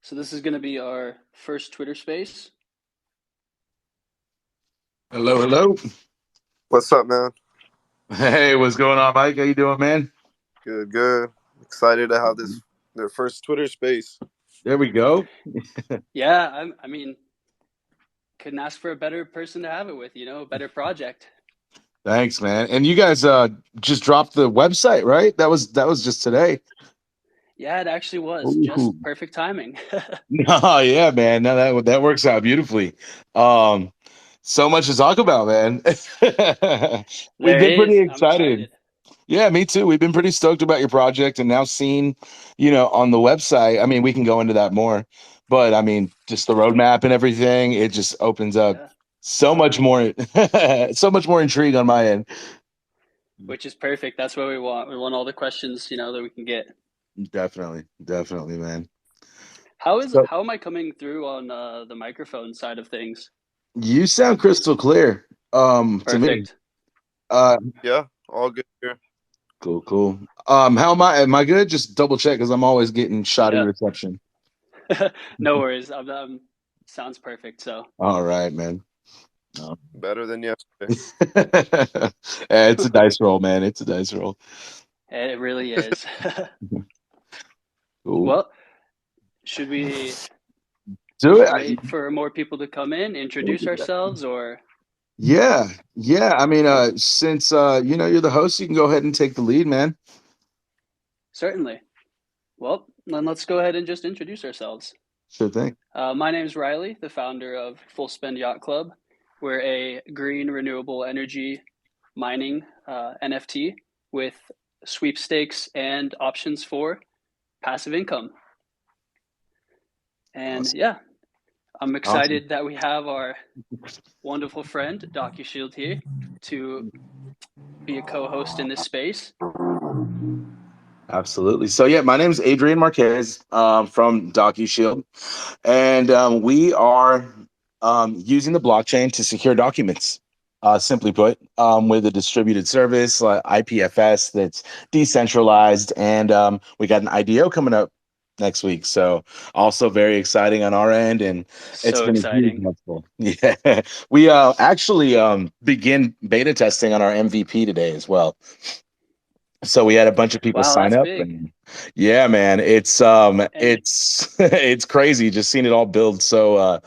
So this is going to be our first Twitter space. Hello, hello. What's up, man? Hey, what's going on, Mike? How you doing, man? Good, good. Excited to have this their first Twitter space. There we go. Yeah, I mean, couldn't ask for a better person to have it with, a better project. Thanks, man. And you guys just dropped the website, right? That was just today. Yeah, it actually was Ooh. just perfect timing. No, yeah, man. No, that works out beautifully. Um, so much to talk about, man. We've There been pretty is. I'm excited. excited. Yeah, me too. We've been pretty stoked about your project and now seeing, on the website. I mean, we can go into that more, but I mean, just the roadmap and everything, it just opens up Yeah, so much more, so much more intrigue on my end. which is perfect. That's what we want. We want all the questions, that we can get. Definitely, definitely, man. So How am I coming through on the microphone side of things? you sound crystal clear, to me. Perfect. Uh, Yeah, all good here. cool, cool. How am I? Am I good? Just double check because I'm always getting shoddy Yeah. reception. No worries. Sounds perfect. So All right, man. No. Better than yesterday. It's a dice roll, man. It's a dice roll. it really is. Cool. Well, should we Do it. wait for more people to come in, introduce ourselves, or Yeah, yeah. I mean, since you're the host, you can go ahead and take the lead, man. certainly? Well, then let's go ahead and just introduce ourselves. Sure thing. My name is Riley, the founder of Full Spend Yacht Club. We're a green renewable energy mining NFT with sweepstakes and options for passive income. And Awesome. yeah, I'm Awesome. excited that we have our wonderful friend Docushield here to be a co-host in this space. Absolutely. So yeah, my name is Adrian Marquez from Docushield, and we are using the blockchain to secure documents. Simply put, with a distributed service, IPFS, that's decentralized, and we got an IDO coming up next week. So also very exciting on our end, and it's So been a huge exciting. helpful. Yeah, we actually begin beta testing on our MVP today as well. So we had a bunch of people Wow, sign that's up, big. and yeah, man, And it's it's crazy just seeing it all build so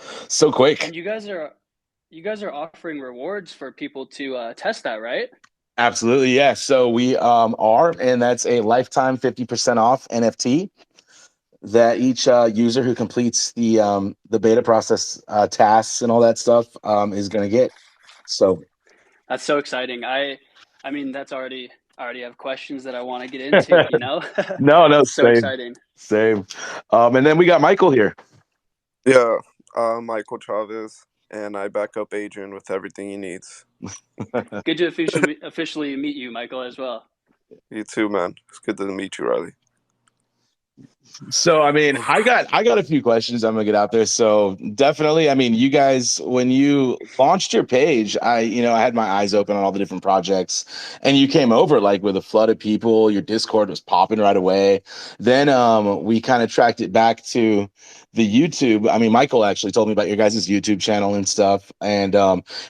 quick. and you guys are offering rewards for people to test that, right? Absolutely, yeah. So we are, and that's a lifetime 50% off NFT that each user who completes the beta process tasks and all that stuff is going to get. So That's so exciting. I mean I already have questions that I want to get into, you know? no, So same, exciting. same. And then we got Michael here. Yeah, Michael Chavez, and I back up Adrian with everything he needs. Good to officially meet you, Michael, as well. You too, man. It's good to meet you, Riley. So I mean, I got a few questions I'm gonna get out there. So definitely, I mean, you guys, when you launched your page, I had my eyes open on all the different projects, and you came over like with a flood of people. Your Discord was popping right away. Then we kind of tracked it back to the YouTube. I mean, Michael actually told me about your guys' YouTube channel and stuff. And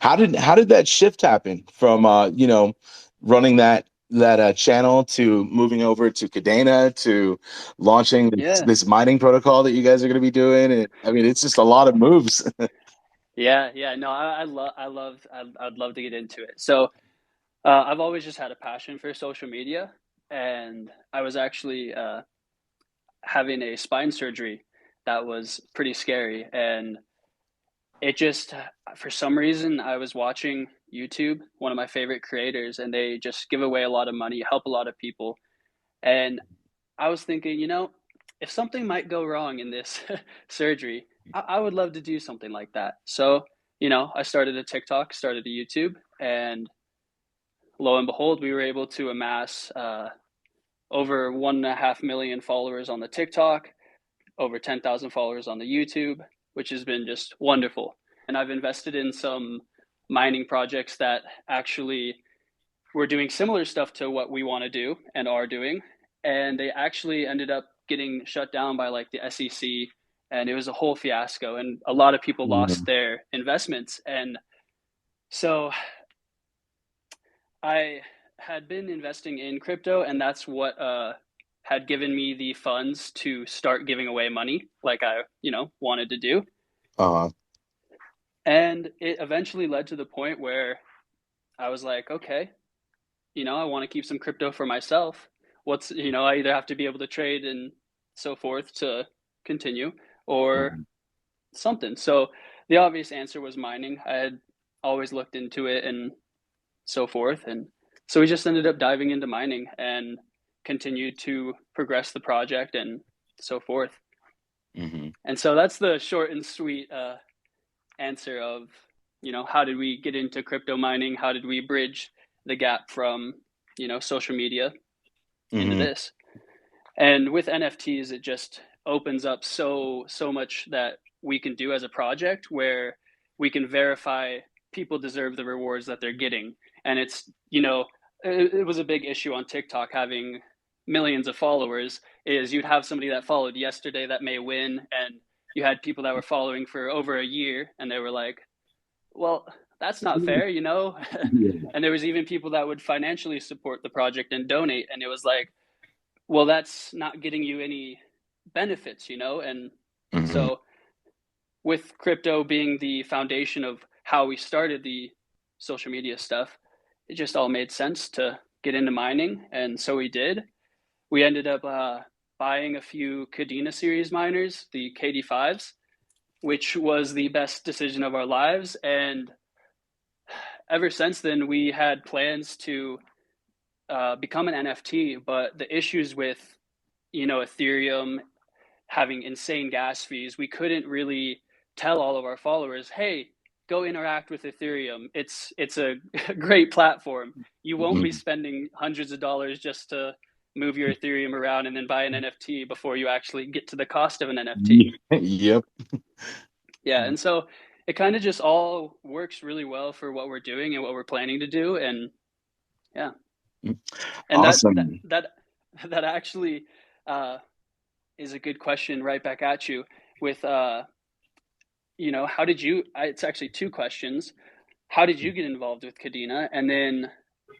how did that shift happen from running that channel to moving over to Kadena to launching this, Yeah. this mining protocol that you guys are going to be doing. And I mean, it's just a lot of moves. Yeah, yeah. No, I'd love to get into it. So, I've always just had a passion for social media, and I was actually having a spine surgery that was pretty scary, and it just for some reason I was watching YouTube, one of my favorite creators, and they just give away a lot of money, help a lot of people, and I was thinking, if something might go wrong in this surgery, I would love to do something like that. So, I started a TikTok, started a YouTube, and lo and behold, we were able to amass over 1.5 million followers on the TikTok, over 10,000 followers on the YouTube, which has been just wonderful. And I've invested in some mining projects that actually were doing similar stuff to what we want to do and are doing. And they actually ended up getting shut down by like the SEC and it was a whole fiasco, and a lot of people lost Mhm. their investments. And so I had been investing in crypto, and that's what had given me the funds to start giving away money like I, wanted to do. Uh-huh. And it eventually led to the point where I was like, okay, I want to keep some crypto for myself. I either have to be able to trade and so forth to continue, or Mhm. something. So the obvious answer was mining. I had always looked into it and so forth. And so we just ended up diving into mining and continued to progress the project and so forth. Mhm. And so that's the short and sweet answer of, how did we get into crypto mining? How did we bridge the gap from, social media into Mhm. this? And with NFTs, it just opens up so much that we can do as a project, where we can verify people deserve the rewards that they're getting. And it was a big issue on TikTok having millions of followers. Is you'd have somebody that followed yesterday that may win, and you had people that were following for over a year, and they were like, well, that's not fair, Yeah. And there was even people that would financially support the project and donate, and it was like, well, that's not getting you any benefits, And Mhm. so, with crypto being the foundation of how we started the social media stuff, it just all made sense to get into mining. And so we did. We ended up buying a few Kadena series miners, the KD5s, which was the best decision of our lives. And ever since then, we had plans to become an NFT, but the issues with, Ethereum having insane gas fees, we couldn't really tell all of our followers, "Hey, go interact with Ethereum. It's a great platform. You won't be Mhm. spending hundreds of dollars just to move your Ethereum around and then buy an NFT before you actually get to the cost of an NFT." Yep. Yeah, and so it kind of just all works really well for what we're doing and what we're planning to do, and yeah, and that that Awesome. that that actually uh, is a good question right back at you with how did you it's actually two questions. How did you get involved with Kadena? And then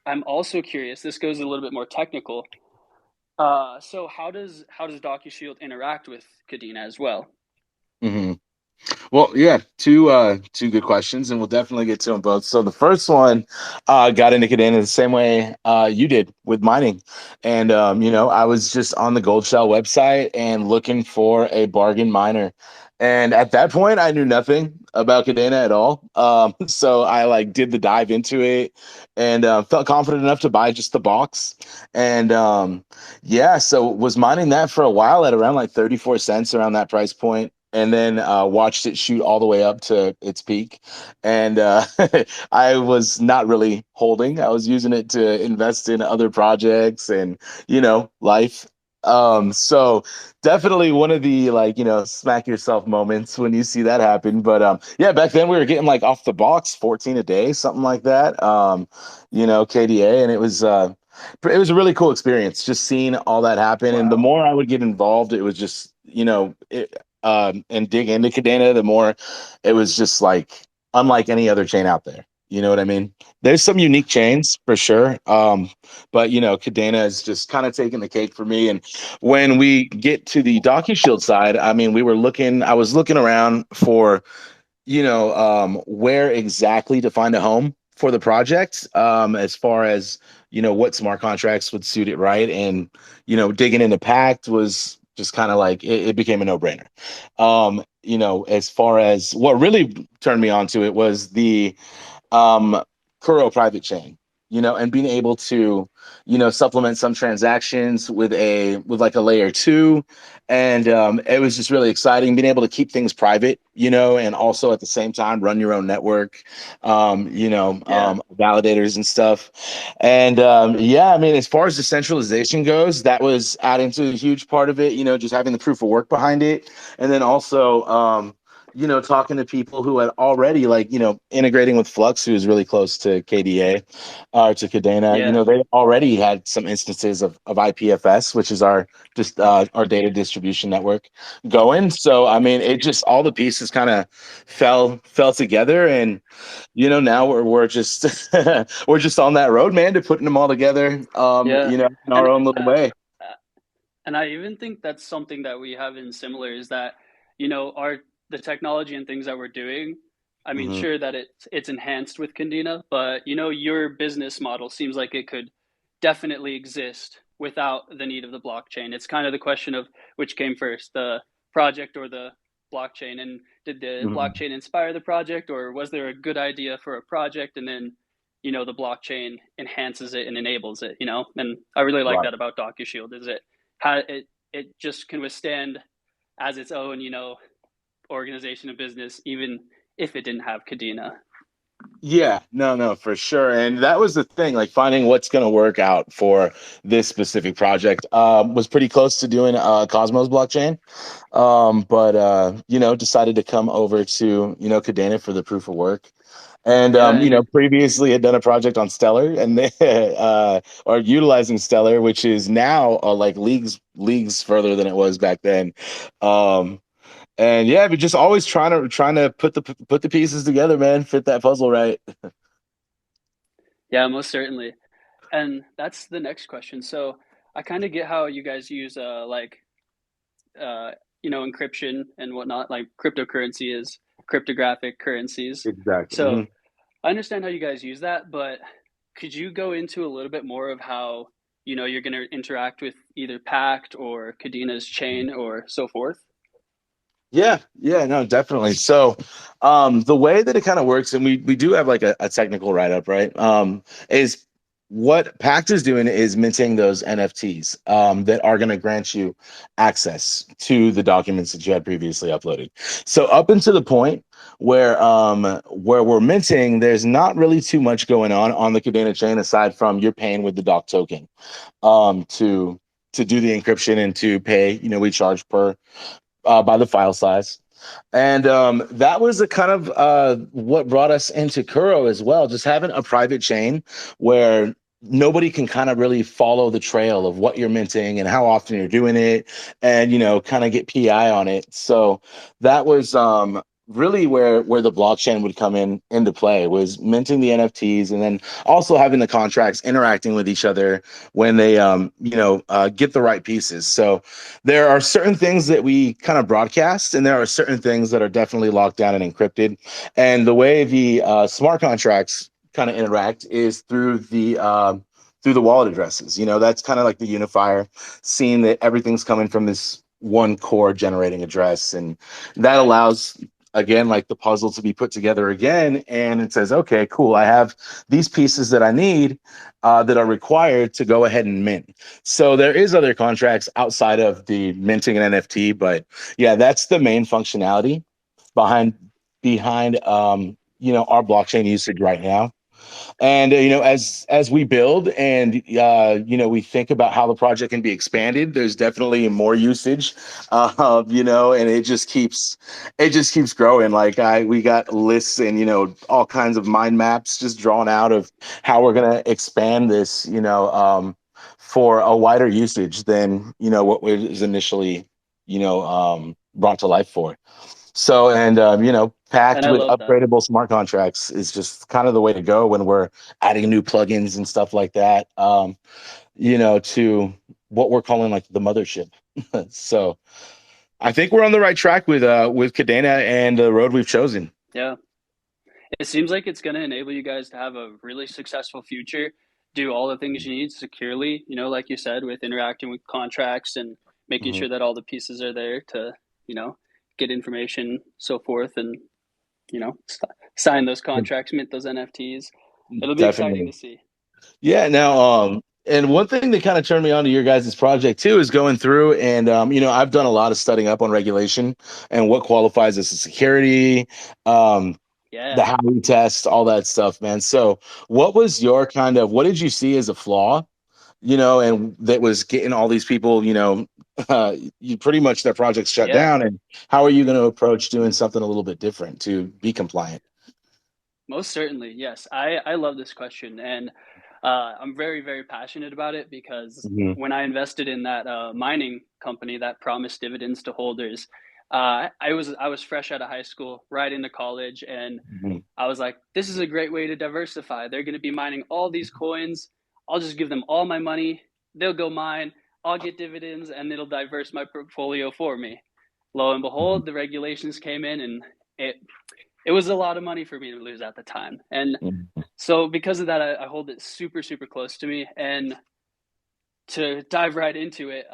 I'm also curious, this goes a little bit more technical. So how does Docushield interact with Kadena as well? Mhm. Well, yeah, two good questions, and we'll definitely get to them both. So the first one got into Kadena the same way you did with mining, and I was just on the Gold Shell website and looking for a bargain miner, and at that point, I knew nothing about Kadena at all. So I like did the dive into it, and felt confident enough to buy just the box, and yeah, so was mining that for a while at around like 34 cents around that price point, and then watched it shoot all the way up to its peak. And I was not really holding. I was using it to invest in other projects and, life. So definitely one of the like, smack yourself moments when you see that happen. But yeah, back then we were getting like off the box 14 a day, something like that. KDA, and it was a really cool experience just seeing all that happen. And the Wow. more I would get involved, it was just, and dig into Kadena, the more it was just like unlike any other chain out there. You know what I mean? There's some unique chains for sure. But Kadena is just kind of taking the cake for me. And when we get to the Docushield side, I mean, I was looking around for where exactly to find a home for the project, as far as, what smart contracts would suit it right. And, digging into Pact was just kind of like, it became a no brainer. As far as what really turned me on to it was the um, Kuro private chain, and being able to, supplement some transactions with like a layer two. And it was just really exciting being able to keep things private, and also at the same time run your own network, Yeah. validators and stuff. And yeah, I mean, as far as decentralization goes, that was adding to a huge part of it, just having the proof of work behind it. And then also, talking to people who had already integrating with Flux, who is really close to KDA or to Kadena. Yeah, They already had some instances of IPFS, which is our data distribution network going. So I mean, it just all the pieces kind of fell together, and now we're just we're just on that road, man, to putting them all together. yeah, In our and own little way. and I even think that's something that we have in similar is that, our the technology and things that we're doing. I mean, Hmm. sure that it's enhanced with Kadena, but your business model seems like it could definitely exist without the need of the blockchain. It's kind of the question of which came first, the project or the blockchain, and did the Hmm. blockchain inspire the project, or was there a good idea for a project and then the blockchain enhances it and enables it, and I really like Right. that about Docushield is it just can withstand as its own, organization of business, even if it didn't have Kadena. Yeah, no, no, for sure. And that was the thing, like finding what's going to work out for this specific project. Was pretty close to doing Cosmos blockchain, but decided to come over to Kadena for the proof of work. And Yeah, and previously had done a project on Stellar, and they are utilizing Stellar, which is now like leagues further than it was back then. Um, and yeah, but just always trying to put the pieces together, man, fit that puzzle right. yeah, most certainly. And that's the next question. So I kind of get how you guys use uh encryption and whatnot, like cryptocurrency is cryptographic currencies. Exactly. So I understand how you guys use that, but could you go into a little bit more of how you're going to interact with either Pact or Kadena's chain or so forth? Yeah, yeah, no, definitely. So, the way that it kind of works, and we do have like a technical write up, right? Is what Pact is doing is minting those NFTs that are going to grant you access to the documents that you had previously uploaded. So up until the point where we're minting, there's not really too much going on the Kadena chain aside from you're paying with the doc token to do the encryption and to pay. We charge per by the file size. And that was a kind of what brought us into Kuro as well, just having a private chain where nobody can kind of really follow the trail of what you're minting and how often you're doing it and, kind of get PI on it. So that was really where the blockchain would come into play was minting the NFTs and then also having the contracts interacting with each other when they, get the right pieces. So there are certain things that we kind of broadcast, and there are certain things that are definitely locked down and encrypted. And the way the smart contracts kind of interact is through the wallet addresses. That's kind of like the unifier, seeing that everything's coming from this one core generating address, and that allows again like the puzzle to be put together again, and it says, okay, cool, I have these pieces that I need that are required to go ahead and mint. So there is other contracts outside of the minting an NFT, but yeah, that's the main functionality behind our blockchain usage right now. And as we build and we think about how the project can be expanded, there's definitely more usage, and it just keeps growing. Like we got lists and all kinds of mind maps just drawn out of how we're gonna expand this, for a wider usage than what was initially brought to life for. So, and And packed I with love that. upgradable smart contracts is just kind of the way to go when we're adding new plugins and stuff like that. To what we're calling like the mothership. So, I think we're on the right track with Kadena and the road we've chosen. Yeah. It seems like it's going to enable you guys to have a really successful future, do all the things you need securely, like you said, with interacting with contracts and making Mhm. sure that all the pieces are there to, you know, get information, so forth, and, sign those contracts, mint those NFTs. It'll be exciting to Definitely. see. Yeah. Now, and one thing that kind of turned me on to your guys' project too is going through and I've done a lot of studying up on regulation and what qualifies as a security, um, the Yeah. Howey test, all that stuff, man. So, what did you see as a flaw and that was getting all these people, you pretty much their projects shut Yeah, down. And how are you going to approach doing something a little bit different to be compliant? most certainly. Yes. I love this question. And I'm very, very passionate about it because Hmm. when I invested in that mining company that promised dividends to holders, I was fresh out of high school, right into college, and Hmm. I was like, this is a great way to diversify. They're going to be mining all these coins. I'll just give them all my money. They'll go mine. I'll get dividends, and it'll diverse my portfolio for me. Lo and behold, the regulations came in, and it it was a lot of money for me to lose at the time. And Hmm. so because of that, I hold it super, super close to me. And to dive right into it,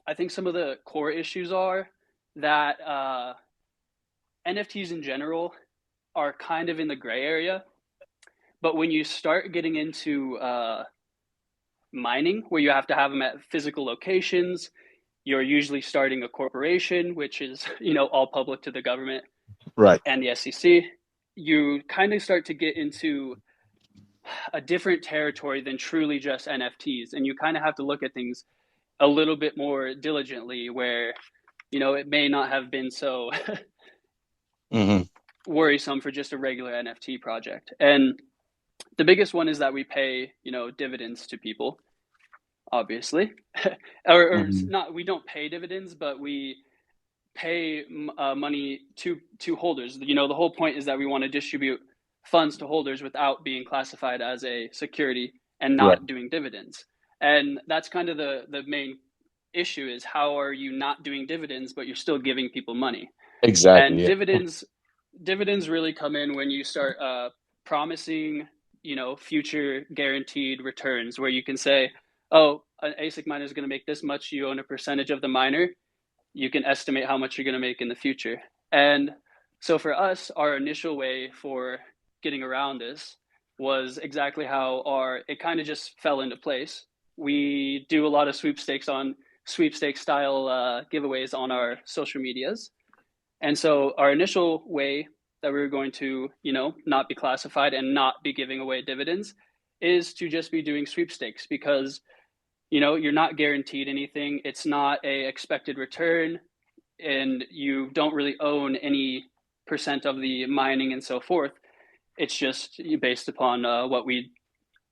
I think some of the core issues are that NFTs in general are kind of in the gray area. But when you start getting into mining, where you have to have them at physical locations, you're usually starting a corporation, which is all public to the government Right. and the SEC. You kind of start to get into a different territory than truly just NFTs, and you kind of have to look at things a little bit more diligently. Where it may not have been so Hmm. worrisome for just a regular NFT project. And the biggest one is that we pay dividends to people, obviously, or Hmm. not. We don't pay dividends, but we pay money to holders. The whole point is that we want to distribute funds to holders without being classified as a security and Right. not doing dividends. And that's kind of the main issue, is how are you not doing dividends but you're still giving people money? Exactly. And Yeah. dividends really come in when you start promising future guaranteed returns, where you can say, oh, an ASIC miner is going to make this much, you own a percentage of the miner, you can estimate how much you're going to make in the future. And so for us, our initial way for getting around this was exactly how it kind of just fell into place. We do a lot of sweepstakes style giveaways on our social medias. And so our initial way that we were going to, not be classified and not be giving away dividends is to just be doing sweepstakes, because you're not guaranteed anything. It's not a expected return, and you don't really own any percent of the mining and so forth. It's just based upon what we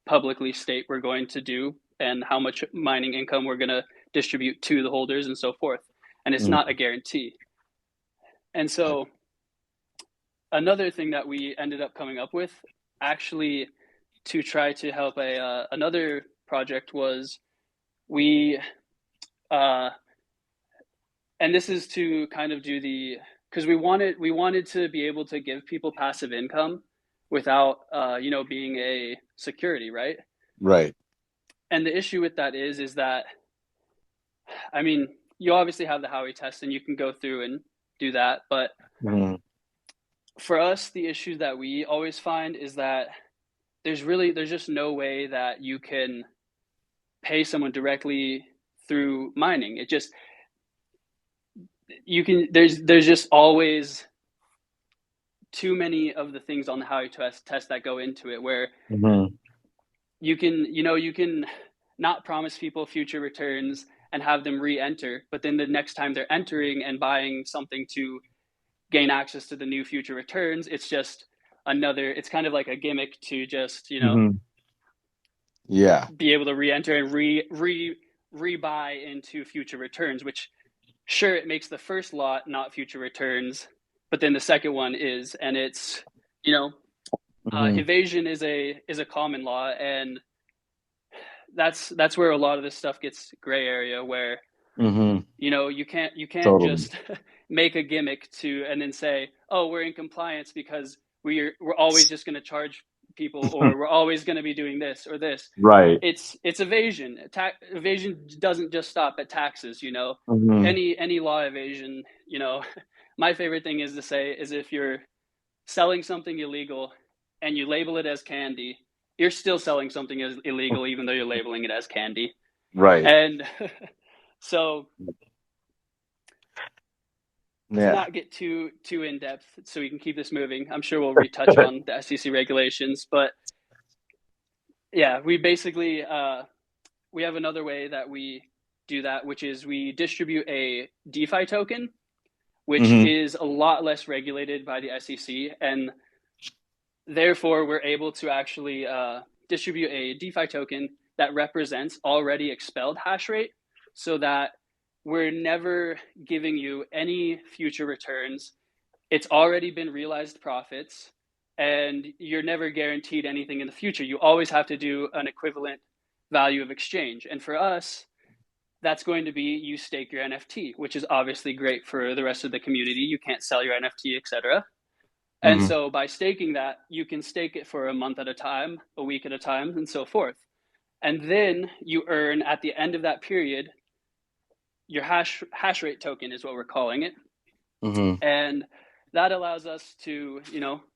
publicly state we're going to do and how much mining income we're going to distribute to the holders and so forth. And it's not a Mhm. guarantee. And so another thing that we ended up coming up with, actually, to try to help another project, was we uh, and this is to kind of do the, because we wanted to be able to give people passive income without being a security, right? Right. And the issue with that is that, I mean, you obviously have the Howey test and you can go through and do that, but Mhm. for us, the issue that we always find is that there's just no way that you can pay someone directly through mining. It just you can there's just always too many of the things on the Howey test that go into it, where Mhm. you can not promise people future returns and have them re-enter, but then the next time they're entering and buying something to gain access to the new future returns, it's kind of like a gimmick to just Mhm. Yeah. be able to re-enter and re-buy into future returns, which, sure, it makes the first lot not future returns, but then the second one is. And it's you know Mhm. evasion is a common law, and that's where a lot of this stuff gets gray area, where Mhm. you can't Totally. just make a gimmick to and then say, oh, we're in compliance because we're always just going to charge people, or we're always going to be doing this or this. Right. It's evasion. Evasion doesn't just stop at taxes. Mhm. Any law evasion. My favorite thing is to say is, if you're selling something illegal and you label it as candy, you're still selling something as illegal even though you're labeling it as candy. Right. And so, to Yeah. not get too in depth, so we can keep this moving, I'm sure we'll retouch on the SEC regulations, but yeah, we basically we have another way that we do that, which is we distribute a DeFi token, which Hmm. is a lot less regulated by the SEC, and therefore we're able to actually distribute a DeFi token that represents already expelled hash rate, so that we're never giving you any future returns. It's already been realized profits, and you're never guaranteed anything in the future. You always have to do an equivalent value of exchange. And for us, that's going to be you stake your NFT, which is obviously great for the rest of the community. You can't sell your NFT, etc. And Hmm. so by staking that, you can stake it for a month at a time, a week at a time, and so forth. And then you earn at the end of that period your hash rate token is what we're calling it. Hmm. And that allows us to,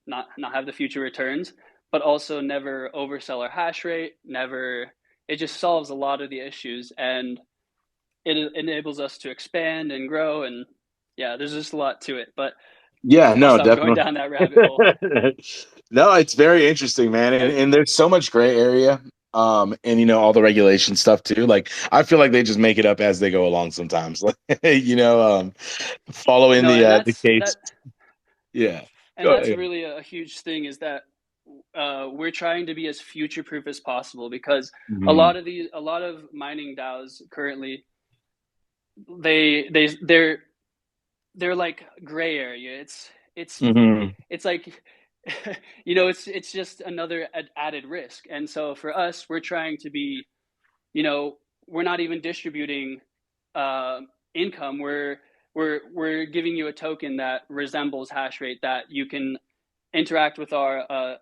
not have the future returns, but also never oversell our hash rate, never. It just solves a lot of the issues, and it enables us to expand and grow. And yeah, there's just a lot to it, but Yeah, I'll no, stop going definitely. down that rabbit hole. No, it's very interesting, man, and there's so much gray area, and all the regulation stuff too. Like, I feel like they just make it up as they go along sometimes. Like, following No, and the case. Yeah. Go that's ahead. really a huge thing, is that we're trying to be as future proof as possible, because Hmm. a lot of mining DAOs currently, they they they're they're like gray area. It's Hmm. it's like it's just another added risk. And so for us, we're trying to be, you know we're not even distributing uh, income. We're giving you a token that resembles hash rate, that you can interact with our a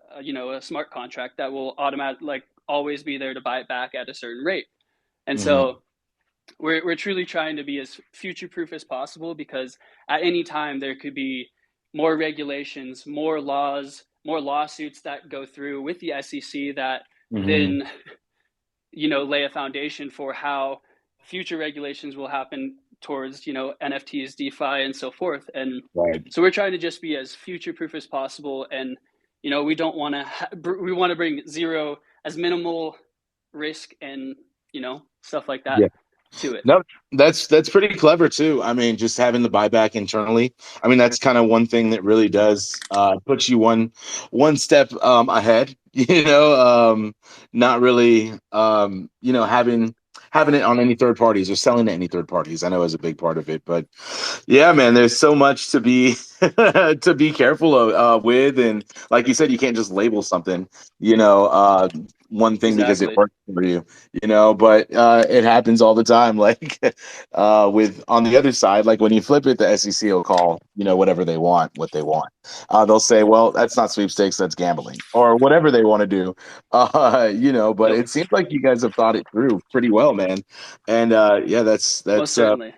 smart contract that will automatic, like, always be there to buy it back at a certain rate. And Hmm. so we're truly trying to be as future proof as possible, because at any time there could be more regulations, more laws, more lawsuits that go through with the SEC, that Hmm. then lay a foundation for how future regulations will happen towards NFTs, DeFi, and so forth. And Right. so we're trying to just be as future proof as possible. And we don't want to we want to bring zero, as minimal risk and stuff like that Yeah. to it. No, that's pretty clever too. I mean, just having the buyback internally. I mean, that's kind of one thing that really does put you one step ahead. Not really having it on any third parties or selling to any third parties. I know is a big part of it, but yeah, man, there's so much to be to be careful of, with, and like you said, you can't just label something, one thing because it Exactly. works for you, but it happens all the time. Like with on the other side, like when you flip it, the SEC will call, whatever they want, what they want. They'll say, well, that's not sweepstakes, that's gambling, or whatever they want to do. But Nope. it seems like you guys have thought it through pretty well, man. And yeah, Most that's certainly.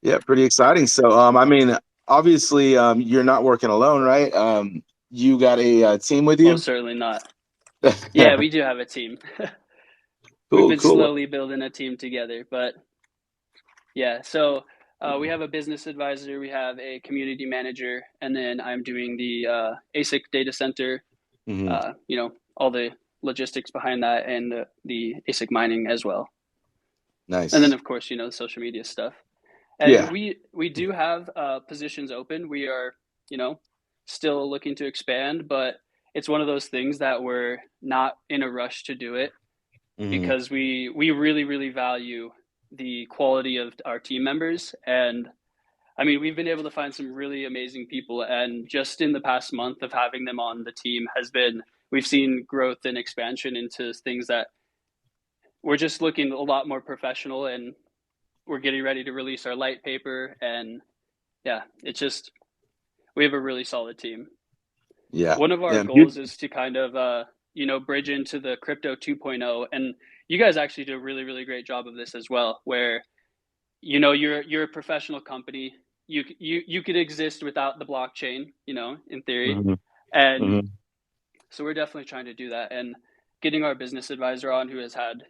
yeah, pretty exciting. So, I mean, obviously, you're not working alone, right? You got a team with you. Most certainly not. Yeah, we do have a team. We've Cool, been cool. slowly building a team together, but yeah. So we have a business advisor, we have a community manager, and then I'm doing the ASIC data center. Hmm. All the logistics behind that, and the ASIC mining as well. And then Nice. of course, the social media stuff. And Yeah. we do have positions open. We are, you know, still looking to expand, but it's one of those things that we're not in a rush to do it, Hmm. because we really really value the quality of our team members. And I mean, we've been able to find some really amazing people, and just in the past month of having them on the team has been, we've seen growth and expansion into things that we're just looking a lot more professional, and we're getting ready to release our light paper. And yeah, it's just, we have a really solid team. Yeah. One of our Yeah. goals is to kind of bridge into the crypto 2.0, and you guys actually do a really really great job of this as well, where you're a professional company. You could exist without the blockchain, in theory. Hmm. And Hmm. so we're definitely trying to do that, and getting our business advisor on, who has had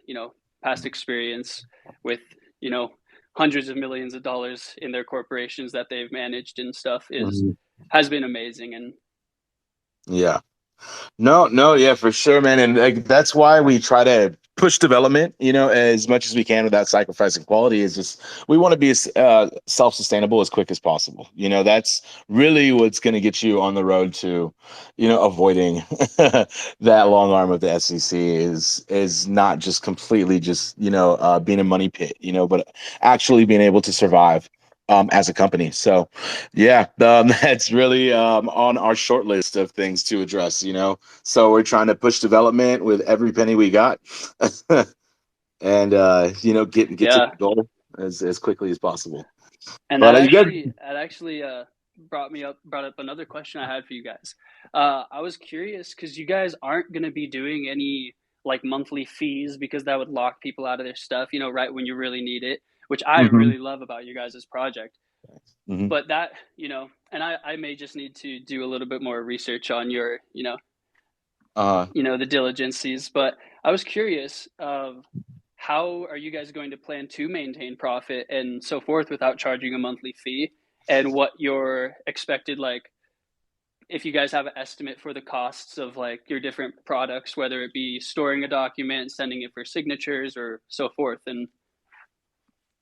past experience with you know hundreds of millions of dollars in their corporations that they've managed and stuff, is Hmm. has been amazing. And Yeah. No, no, yeah, for sure, man. And like that's why we try to push development, as much as we can without sacrificing quality. Is just we want to be as self-sustainable as quick as possible. That's really what's going to get you on the road to, avoiding that long arm of the SEC is not just completely just being a money pit, but actually being able to survive as a company. So, yeah, that's really on our short list of things to address. So we're trying to push development with every penny we got, and get to Yeah. the goal as quickly as possible. And But you guys, that actually brought up another question I had for you guys. I was curious because you guys aren't going to be doing any like monthly fees because that would lock people out of their stuff, right when you really need it, which I hmm really love about your guys' project. hmm But that, and I may just need to do a little bit more research on your, uh, the diligencies. But I was curious of how are you guys going to plan to maintain profit and so forth without charging a monthly fee, and what your expected like if you guys have an estimate for the costs of like your different products, whether it be storing a document, sending it for signatures, or so forth.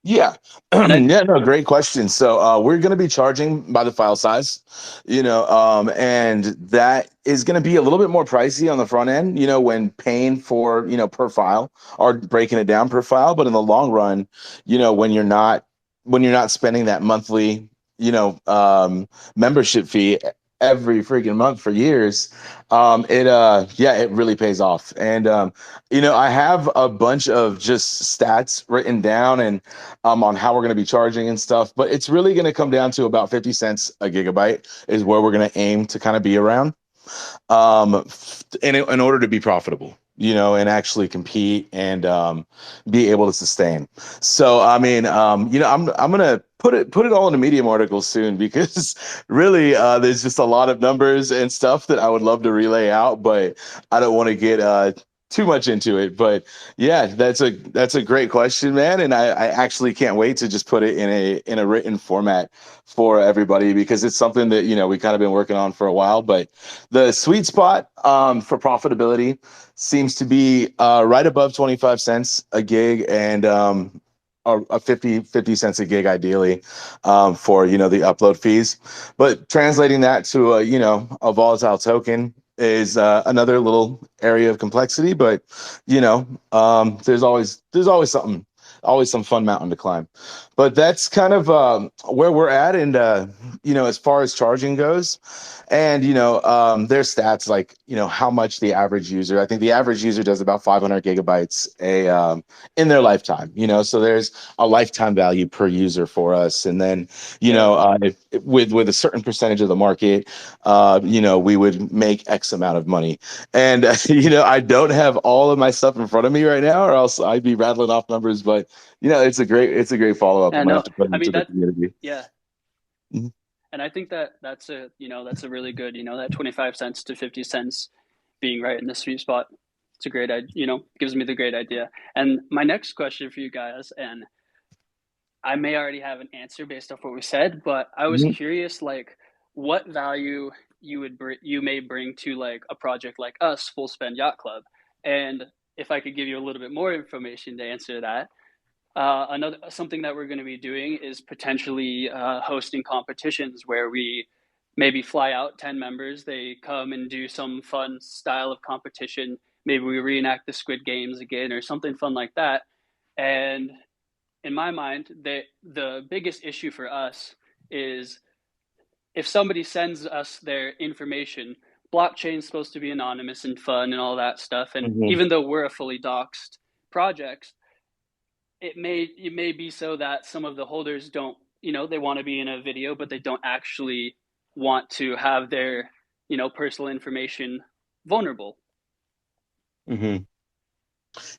Yeah. And I Yeah, no, great question. So we're going to be charging by the file size, and that is going to be a little bit more pricey on the front end, when paying for, per file or breaking it down per file. But in the long run, when you're not spending that monthly, membership fee every freaking month for years, it really pays off. And I have a bunch of just stats written down and on how we're going to be charging and stuff. But it's really going to come down to about 50 cents a gigabyte is where we're going to aim to kind of be around in order to be profitable, and actually compete and be able to sustain. So, I mean, I'm gonna put it all in a Medium article soon because really, there's just a lot of numbers and stuff that I would love to relay out, but I don't want to get too much into it. But yeah, that's a great question, man, and I actually can't wait to just put it in a written format for everybody because it's something that we kind of been working on for a while. But the sweet spot for profitability seems to be right above 25 cents a gig and a 50 cents a gig ideally for the upload fees. But translating that to a volatile token is another little area of complexity. But there's always something. Always some fun mountain to climb, but that's kind of where we're at. And as far as charging goes, and there's stats like how much the average user. I think the average user does about 500 gigabytes in their lifetime. So there's a lifetime value per user for us, and then yeah, with a certain percentage of the market, we would make X amount of money. And I don't have all of my stuff in front of me right now, or else I'd be rattling off numbers. But it's a great follow up. yeah, I'm gonna have no, to put I into mean the that, community. yeah. Mhm. And I think that that's a really good, that 25 cents to 50 cents being right in the sweet spot. It's a great idea, gives me the great idea. And my next question for you guys, and I may already have an answer based off what we said, but I was Mhm. curious, like, what value you may bring to like a project like us, Full Spend Yacht Club, and if I could give you a little bit more information to answer that, another something that we're going to be doing is potentially hosting competitions where we maybe fly out 10 members. They come and do some fun style of competition. Maybe we reenact the Squid Games again or something fun like that. And in my mind, the biggest issue for us is if somebody sends us their information, blockchain's supposed to be anonymous and fun and all that stuff. And Mhm. even though we're a fully doxed project, it may be so that some of the holders don't, they want to be in a video, but they don't actually want to have their, personal information vulnerable. Mhm.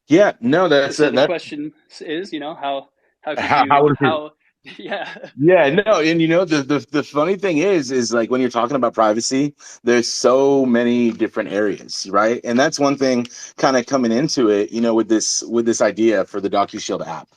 Yeah, no, that's So the that. question is, how could How you would it? how yeah. Yeah, no, and the funny thing is like when you're talking about privacy, there's so many different areas, right? And that's one thing kind of coming into it, with this idea for the Docushield app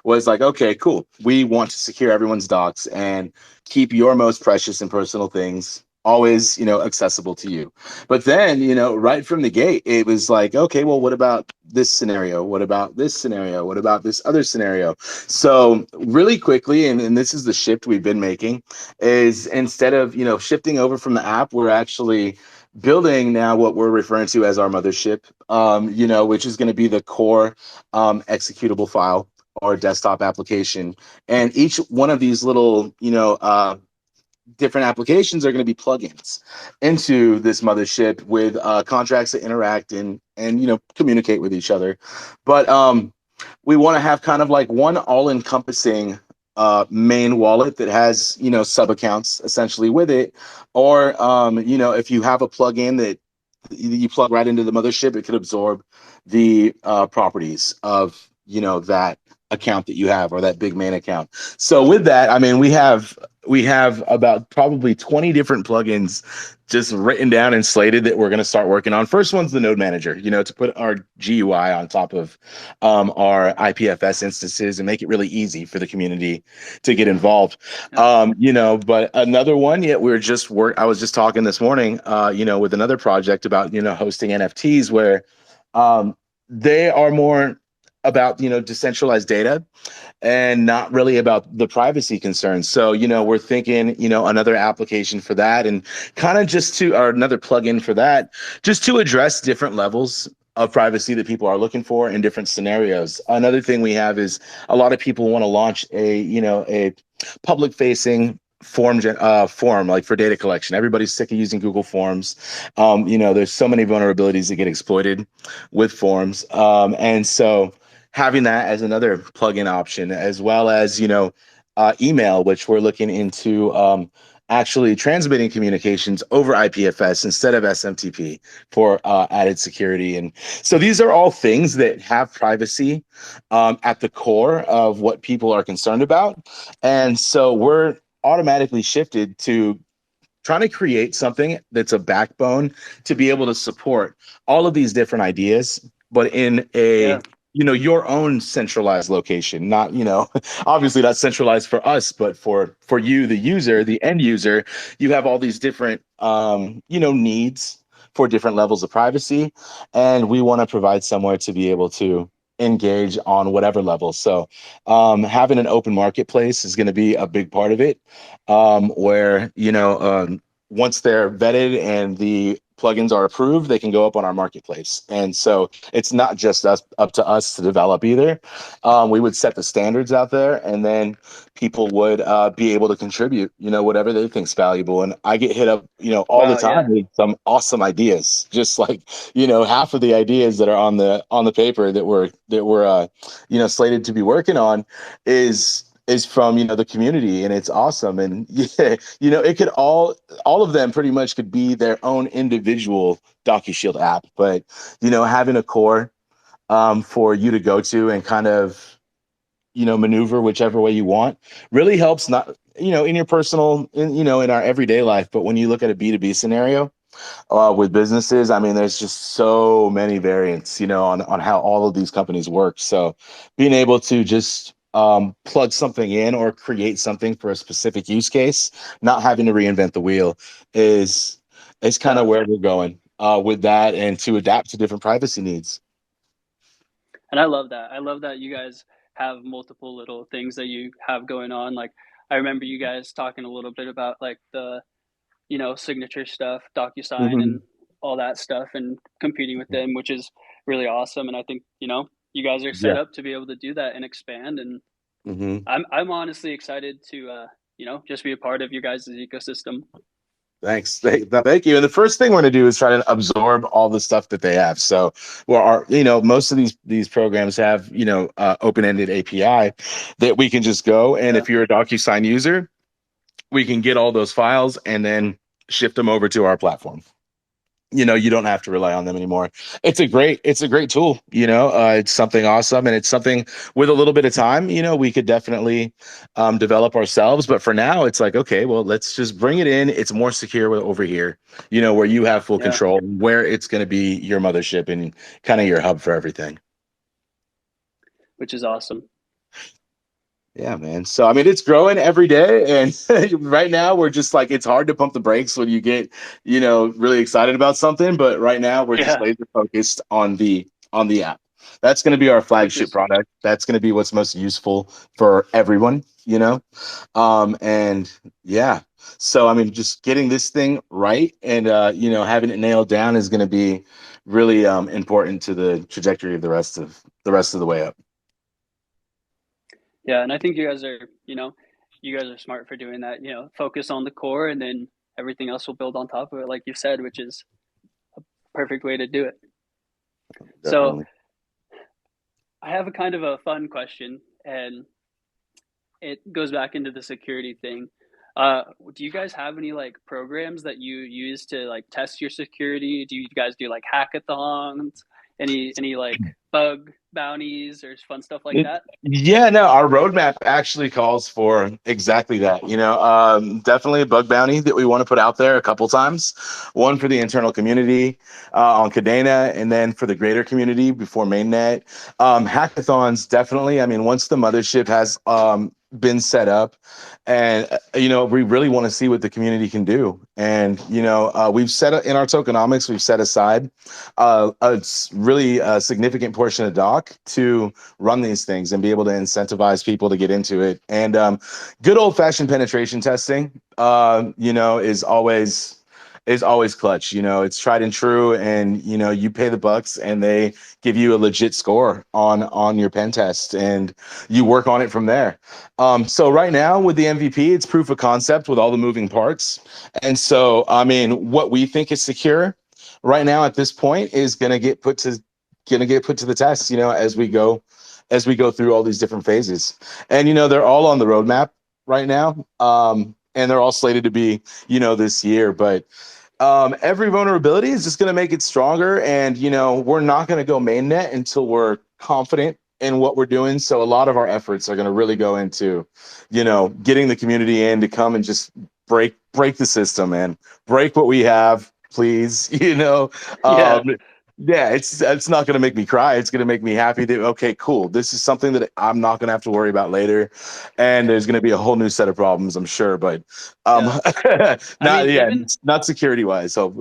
was like, okay, cool. We want to secure everyone's docs and keep your most precious and personal things, always, accessible to you. But then, right from the gate, it was like, okay, well, what about this scenario? What about this scenario? What about this other scenario? So really quickly, and this is the shift we've been making, is instead of, shifting over from the app, we're actually building now what we're referring to as our mothership, which is going to be the core executable file or desktop application. And each one of these little, different applications are going to be plugins into this mothership with contracts that interact and communicate with each other. But we want to have kind of like one all-encompassing main wallet that has sub accounts essentially with it, or if you have a plugin that you plug right into the mothership, it could absorb the properties of that account that you have or that big main account. So with that, I mean, we have about probably 20 different plugins just written down and slated that we're going to start working on. First one's the node manager, to put our GUI on top of our IPFS instances and make it really easy for the community to get involved. Yeah. But another one, I was just talking this morning, with another project about, hosting NFTs where they are more about, decentralized data and not really about the privacy concerns. So, we're thinking, another application for that and kind of or another plugin for that, just to address different levels of privacy that people are looking for in different scenarios. Another thing we have is a lot of people want to launch a public facing form like for data collection. Everybody's sick of using Google Forms. There's so many vulnerabilities that get exploited with forms. And so having that as another plugin option, as well as email, which we're looking into actually transmitting communications over IPFS instead of SMTP for added security. And so these are all things that have privacy at the core of what people are concerned about. And so we're automatically shifted to trying to create something that's a backbone to be able to support all of these different ideas, but in a Yeah. your own centralized location, not obviously not centralized for us, but for you, the user, the end user. You have all these different needs for different levels of privacy, and we want to provide somewhere to be able to engage on whatever level. So having an open marketplace is going to be a big part of it, where once they're vetted and the plugins are approved, they can go up on our marketplace. And so it's not just up to us to develop either. We would set the standards out there, and then people would be able to contribute, whatever they think's valuable. And I get hit up, all the Wow. time Yeah. with some awesome ideas, just like half of the ideas that are on the paper that we're slated to be working on is from the community, and it's awesome. And yeah, it could all of them pretty much could be their own individual Docushield app, but having a core for you to go to and kind of maneuver whichever way you want really helps, not in your personal, in our everyday life, but when you look at a B2B scenario with businesses, I mean, there's just so many variants, on how all of these companies work. So being able to just plug something in or create something for a specific use case, not having to reinvent the wheel is kind Yeah. of where we're going with that, and to adapt to different privacy needs. And I love that. I love that you guys have multiple little things that you have going on. Like I remember you guys talking a little bit about like the, signature stuff, DocuSign and Mhm. all that stuff and competing with them, which is really awesome. And I think, you guys are set Yeah. up to be able to do that and expand. And Hmm. I'm honestly excited to just be a part of your guys' ecosystem. Thanks. Thank you. And the first thing we're going to do is try to absorb all the stuff that they have. So, most of these programs have, open-ended API that we can just go. And Yeah. if you're a DocuSign user, we can get all those files and then shift them over to our platform. You don't have to rely on them anymore. It's a great tool. It's something awesome, and it's something with a little bit of time, we could definitely develop ourselves. But for now, it's like, okay, well, let's just bring it in. It's more secure over here, where you have full Yeah. control, where it's going to be your mothership and kind of your hub for everything. Which is awesome. Yeah, man. So I mean, it's growing every day, and right now we're just like it's hard to pump the brakes when you get, really excited about something. But right now we're just Yeah, laser focused on the app. That's going to be our which flagship is product. That's going to be what's most useful for everyone. And yeah. So I mean, just getting this thing right and having it nailed down is going to be really important to the trajectory of the rest of the way up. yeah, and I think you guys are smart for doing that. Focus on the core, and then everything else will build on top of it, like you said, which is perfect way to do it. So Definitely. I have a kind of a fun question, and it goes back into the security thing. Do you guys have any like programs that you use to like test your security? Do you guys do like hackathons? Any like bug bounties or fun stuff like that? Yeah, no, our roadmap actually calls for exactly that. Definitely a bug bounty that we want to put out there a couple times. One for the internal community on Kadena, and then for the greater community before mainnet. Hackathons, definitely. I mean, once the mothership has been set up, and we really want to see what the community can do. And we've set in our tokenomics, we've set aside really a significant portion of doc to run these things and be able to incentivize people to get into it. And good old fashioned penetration testing, is always clutch. It's tried and true, and you pay the bucks, and they give you a legit score on your pen test, and you work on it from there. So right now with the MVP, it's proof of concept with all the moving parts, and so I mean, what we think is secure right now at this point is going to get put to the test, as we go through all these different phases. And they're all on the roadmap right now. And they're all slated to be, this year. But every vulnerability is just going to make it stronger. And we're not going to go mainnet until we're confident in what we're doing. So a lot of our efforts are going to really go into, getting the community in to come and just break the system and break what we have, please. Yeah, Um, yeah, it's not going to make me cry. It's going to make me happy to, okay, cool. This is something that I'm not going to have to worry about later. And there's going to be a whole new set of problems, I'm sure, but yeah. I not, mean, yeah, even not security wise. So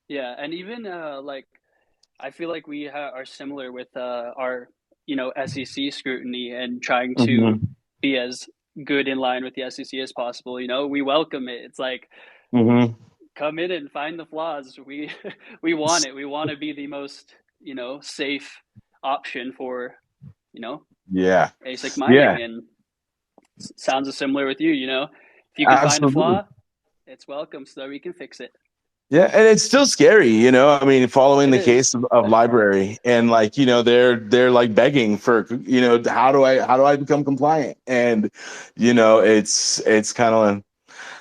yeah, and even like I feel like are similar with our SEC scrutiny and trying to Mhm, be as good in line with the SEC as possible. We welcome it. It's like mhm. come in and find the flaws. We we want it. We want to be the most safe option for you know Yeah, ASIC yeah, mining, and sounds similar with you. If you can find a absolutely. flaw, it's welcome so that we can fix it. Yeah, and it's still scary, I mean, following It the case is. of library, and like, they're like begging for, how do I become compliant? And it's kind of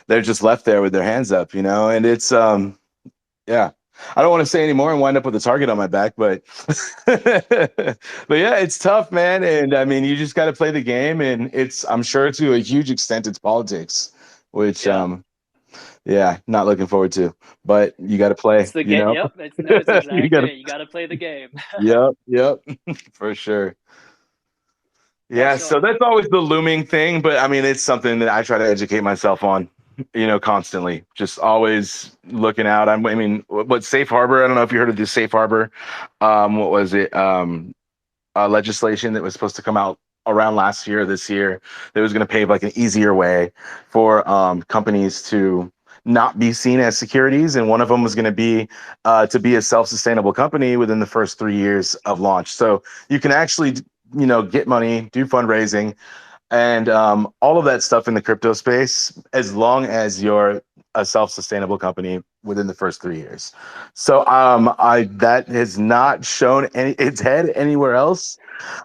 they're just left there with their hands up, and it's yeah. I don't want to say anymore and wind up with a target on my back, but but yeah, it's tough, man. And I mean, you just got to play the game, and I'm sure to a huge extent it's politics, which Yeah. yeah, not looking forward to. But you got to It's play, the game. Yep. It's no. It's you exactly got to. it. You got to play the game. Yep, yep, for sure. Yeah. Yeah, So so that's always the looming thing, but I mean, it's something that I try to educate myself on, constantly. Just always looking out. I mean, what safe harbor? I don't know if you heard of this safe harbor. What was it? Legislation that was supposed to come out around last year, this year, that was going to pave like an easier way for companies to not be seen as securities. And one of them was going to be a self-sustainable company within the first 3 years of launch. So you can actually, get money, do fundraising, and all of that stuff in the crypto space, as long as you're a self-sustainable company within the first 3 years. So I that has not shown its head anywhere else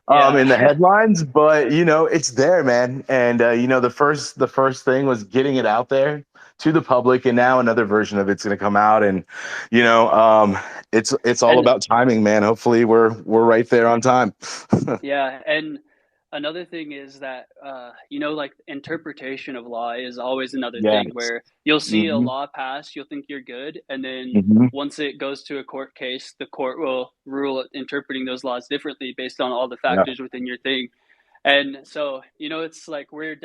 in the yeah. headlines, but it's there, man. And the first thing was getting it out there to the public, and now another version of it's going to come out, and you know um it's all And about timing, man. Hopefully we're right there on time. yeah, and another thing is that like interpretation of law is always another thing Yes. where you'll see a Hmm. law pass, you'll think you're good, and then Hmm. once it goes to a court case, the court will rule interpreting those laws differently based on all the Yeah. factors within your thing. And so, it's like we're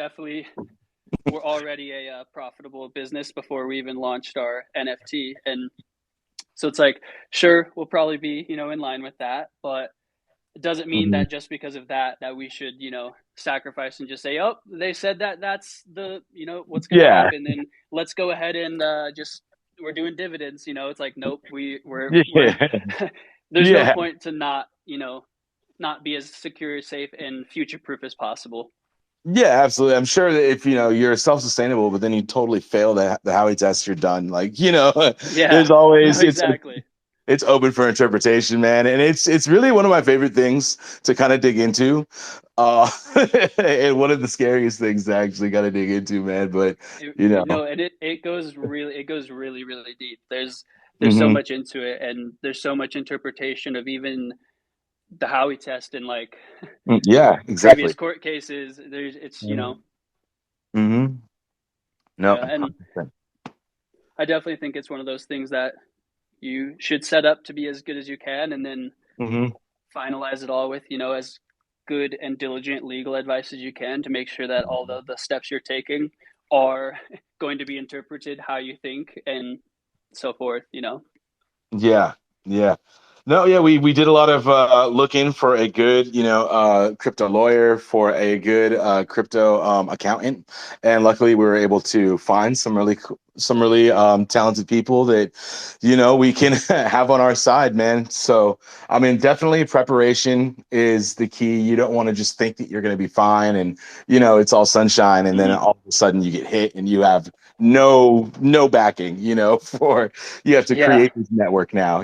already a profitable business before we even launched our NFT. And so it's like, sure, we'll probably be, in line with that, but it doesn't mean Mhm. that just because of that, that we should, sacrifice and just say, oh, they said that that's the, what's going to Yeah. happen. Then let's go ahead and we're doing dividends. It's like, nope, we're, Yeah. there's no Yeah. point to not, not be as secure, safe, and future proof as possible. Yeah, absolutely. I'm sure that if you're self-sustainable, but then you totally fail the Howey test, you're done. Like, there's Yeah, no, always exactly. it's open for interpretation, man, and it's really one of my favorite things to kind of dig into. Uh, and one of the scariest things to actually kind of dig into, man. But And it goes really, really deep. There's so hmm much into it, and there's so much interpretation of even the Howey test and like yeah, previous exactly. court cases. It's Mm-hmm. No, yeah, and I definitely think it's one of those things that you should set up to be as good as you can, and then hmm finalize it all with as good and diligent legal advice as you can to make sure that all the steps you're taking are going to be interpreted how you think and so forth. Yeah, yeah. No, yeah, we did a lot of looking for a good, crypto lawyer, for a good crypto accountant, and luckily we were able to find some really talented people that, we can have on our side, man. So, I mean, definitely preparation is the key. You don't want to just think that you're going to be fine and, it's all sunshine, and then Mm-hmm. all of a sudden you get hit and you have no backing, for you have to Yeah, create this network now.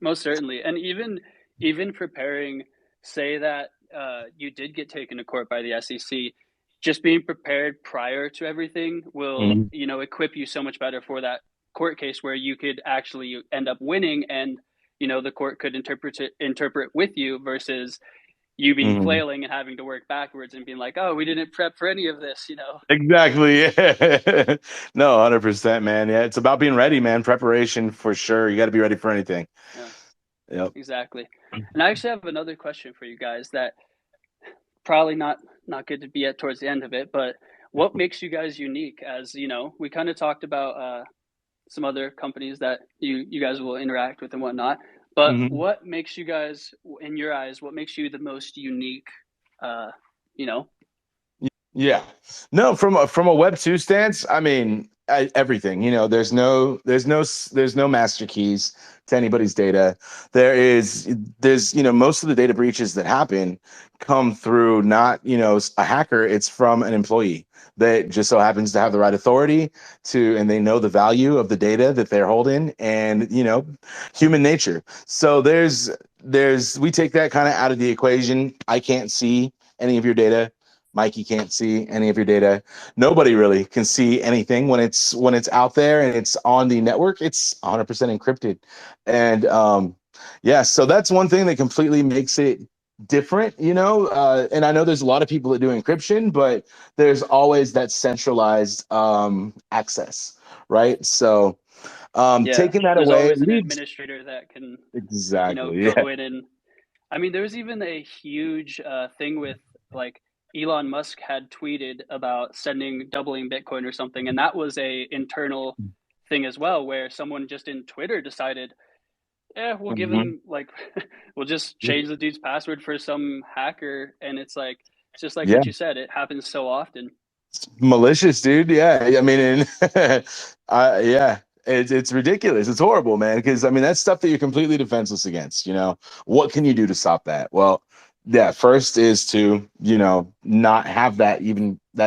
most certainly. And even preparing, say that you did get taken to court by the SEC, just being prepared prior to everything will, Mhm. equip you so much better for that court case where you could actually end up winning, and the court could interpret with you versus you being Mhm. flailing and having to work backwards and being like, oh, we didn't prep for any of this. Exactly. Yeah. No, 100%, man. Yeah, it's about being ready, man. Preparation for sure. You got to be ready for anything. Yeah, Yep. exactly. And I actually have another question for you guys that probably not good to be at towards the end of it, but what makes you guys unique? As we kind of talked about some other companies that you guys will interact with and whatnot, but Mhm. what makes you guys, in your eyes, what makes you the most unique? Uh, you know, Yeah. No, from a Web 2 stance, I mean, everything. There's no master keys to anybody's data. There's most of the data breaches that happen come through not a hacker. It's from an employee that just so happens to have the right authority and they know the value of the data that they're holding, and human nature. So we take that kind of out of the equation. I can't see any of your data. Mikey can't see any of your data. Nobody really can see anything when it's out there and it's on the network. It's 100% encrypted, and yeah, so that's one thing that completely makes it different. And I know there's a lot of people that do encryption, but there's always that centralized access, right? So yeah, taking that there's away always an leaves administrator that can exactly, yeah. go in and I mean, there was even a huge thing with like Elon Musk had tweeted about doubling Bitcoin or something, and that was a internal thing as well, where someone just in Twitter decided, yeah, we'll give Mhm. him like, we'll just change the dude's password for some hacker, and it's just like Yeah. what you said, it happens so often. Malicious, dude. Yeah, I mean, and yeah, it's ridiculous. It's horrible, man. Because I mean, that's stuff that you're completely defenseless against. What can you do to stop that? Well, yeah, first is to not have that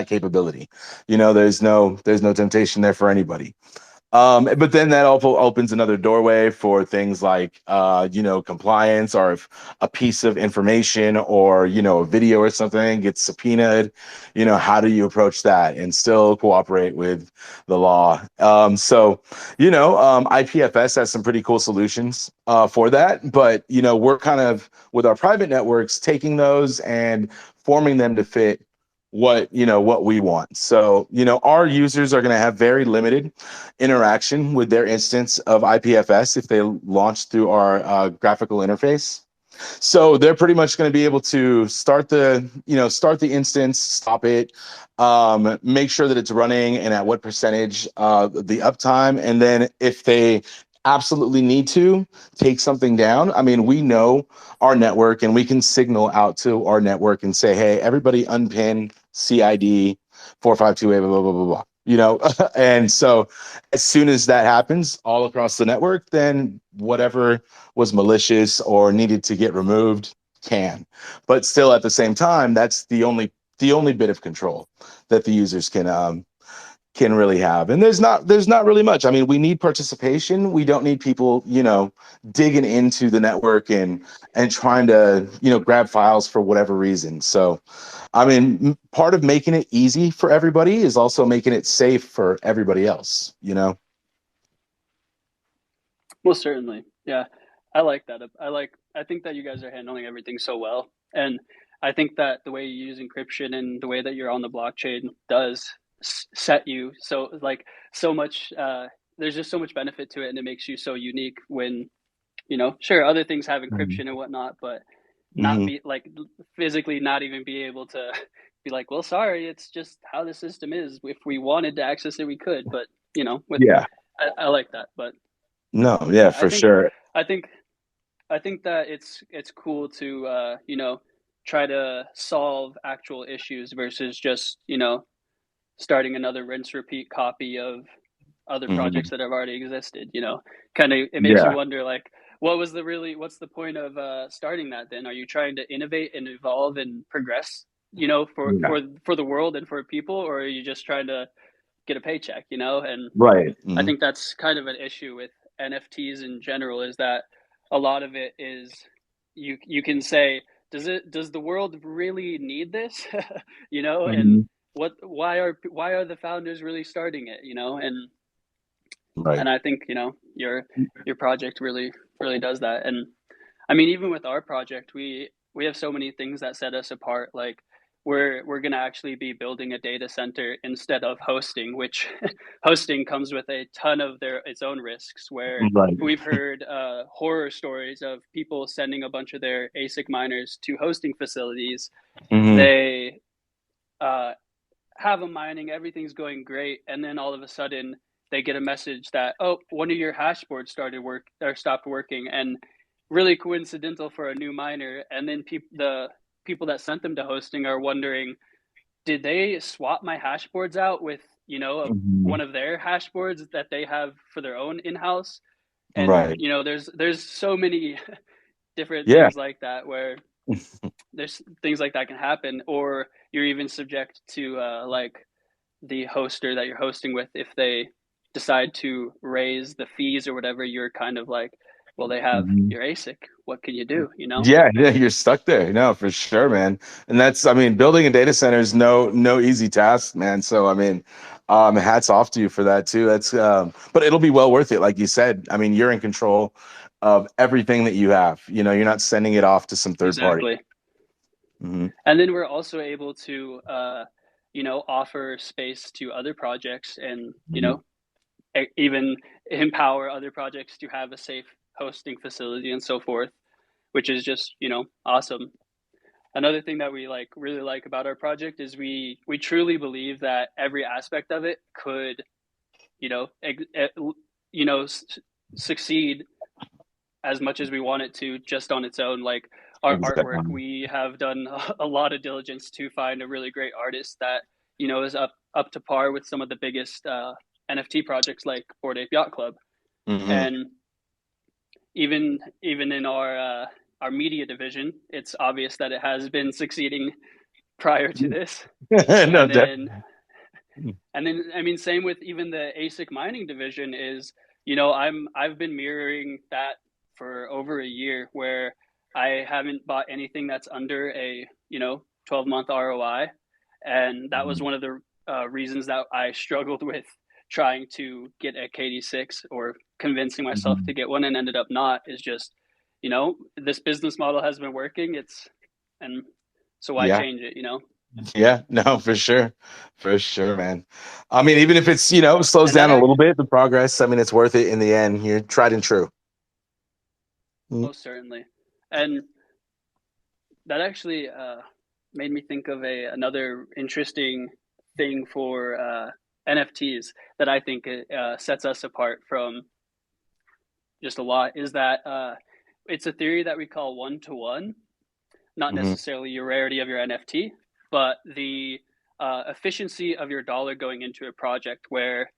capability. There's no temptation there for anybody. But then that also opens another doorway for things like, compliance, or if a piece of information or, a video or something gets subpoenaed, how do you approach that and still cooperate with the law? IPFS has some pretty cool solutions for that. But, we're kind of, with our private networks, taking those and forming them to fit what we want. So, our users are going to have very limited interaction with their instance of IPFS if they launch through our graphical interface. So they're pretty much going to be able to start the instance, stop it, make sure that it's running and at what percentage the uptime, and then if they absolutely need to take something down. I mean, we know our network and we can signal out to our network and say, hey, everybody unpin CID 452A, blah, blah, blah, blah, blah. And so as soon as that happens all across the network, then whatever was malicious or needed to get removed can. But still, at the same time, that's the only bit of control that the users can really have. And there's not really much. I mean, we need participation. We don't need people digging into the network and trying to grab files for whatever reason. So I mean, part of making it easy for everybody is also making it safe for everybody else. Most certainly. Yeah. I like that. I think that you guys are handling everything so well. And I think that the way you use encryption and the way that you're on the blockchain does set you so like so much there's just so much benefit to it, and it makes you so unique when, sure, other things have Mhm. encryption and whatnot, but not Mhm. be like physically not even be able to be like, well, sorry, it's just how the system is. If we wanted to access it, we could, but with Yeah. I like that. But No, yeah, yeah, for sure. I think I think that it's cool to try to solve actual issues versus just starting another rinse repeat copy of other Mhm. projects that have already existed. Kind of, it makes you Yeah. wonder, like, what's the point of starting that? Then are you trying to innovate and evolve and progress? For Yeah. the world and for people, or are you just trying to get a paycheck? And Right. I Mhm. think that's kind of an issue with NFTs in general, is that a lot of it is you can say, does the world really need this? And Mhm. why are the founders really starting it? And Right. I think, your project really does that. And I mean, even with our project, we have so many things that set us apart. Like, we're gonna actually be building a data center instead of hosting, which hosting comes with a ton of its own risks. Where Right. we've heard horror stories of people sending a bunch of their ASIC miners to hosting facilities. Mhm. They uh, have them mining, everything's going great, and then all of a sudden they get a message that, oh, one of your hash boards started work or stopped working, and really coincidental for a new miner. And then the people that sent them to hosting are wondering, did they swap my hash boards out with one Mhm. of their hash boards that they have for their own in-house? And Right. there's so many different Yeah. things like that, where there's things like that can happen, or you're even subject to like the hoster that you're hosting with, if they decide to raise the fees or whatever, you're kind of like, well, they have Mhm. your ASIC. What can you do? Yeah, yeah, you're stuck there. No, for sure, man. And I mean, building a data center is no easy task, man. So I mean, hats off to you for that too. But it'll be well worth it, like you said. I mean, you're in control of everything that you have. You're not sending it off to some third party. Exactly. Hmm. And then we're also able to offer space to other projects, and even empower other projects to have a safe hosting facility and so forth, which is just awesome. Another thing that we really like about our project is we truly believe that every aspect of it could you know ex- eh, you know s- succeed as much as we want it to, just on its own. Like, our artwork, Exactly. we have done a lot of diligence to find a really great artist that is up to par with some of the biggest NFT projects like Bored Ape Yacht Club. Hmm. And even in our media division, it's obvious that it has been succeeding prior to this. No, And definitely. I mean, same with even the ASIC mining division. Is I've been mirroring that for over a year, where I haven't bought anything that's under a 12-month ROI. And that was one of the reasons that I struggled with trying to get a KD6, or convincing myself to get one, and ended up not. Is just this business model has been working. And so why Yeah. change it? Yeah, no, for sure, man. I mean, even if it's slows And that down a act little bit, the progress. I mean, it's worth it in the end. You're tried and true. Mm. Most certainly. And that actually made me think of a another interesting thing for NFTs that I think sets us apart from just a lot is that it's a theory that we call one to one, not Hmm. necessarily your rarity of your NFT, but the efficiency of your dollar going into a project where,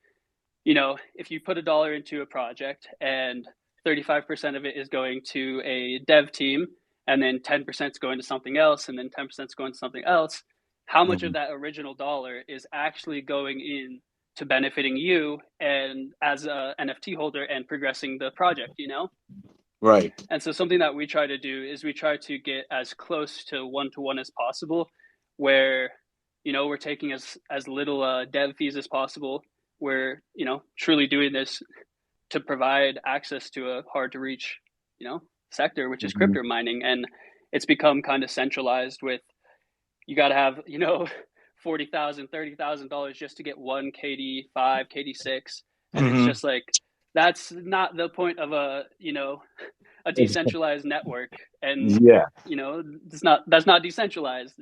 if you put $1 into a project and 35% of it is going to a dev team, and then 10% is going to something else, and then 10% is going to something else, how much of Hmm. that original dollar is actually going in to benefiting you and as a NFT holder and progressing the project? Right. And so something that we try to do is we try to get as close to one as possible, where we're taking as little dev fees as possible. We're truly doing this to provide access to a hard to reach sector, which is Hmm. crypto mining, and it's become kind of centralized with you got to have 40,000, $30,000 just to get one KD5, KD6, and it's Hmm. just like that's not the point of a decentralized network, and Yeah. that's not decentralized.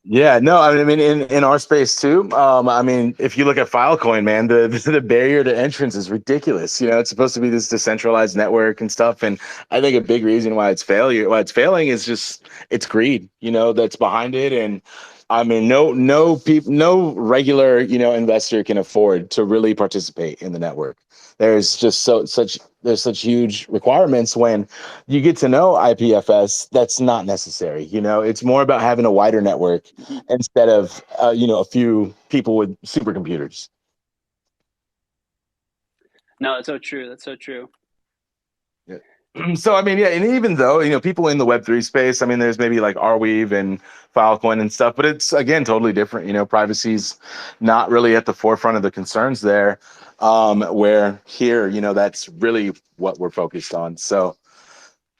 Yeah, no, I mean, in our space too. I mean, if you look at Filecoin, man, the the barrier to entrance is ridiculous. It's supposed to be this decentralized network and stuff, and I think a big reason why it's failing is just it's greed. That's behind it, and I mean, no regular investor can afford to really participate in the network. There's just there's such huge requirements when you get to know IPFS, that's not necessary. It's more about having a wider network Mhm. instead of a few people with supercomputers. No, that's so true. That's so true. Yeah. So I mean, yeah, and even though people in the Web3 space, I mean, there's maybe like Arweave and Filecoin and stuff, but it's again totally different. Privacy's not really at the forefront of the concerns there. Where here, that's really what we're focused on. So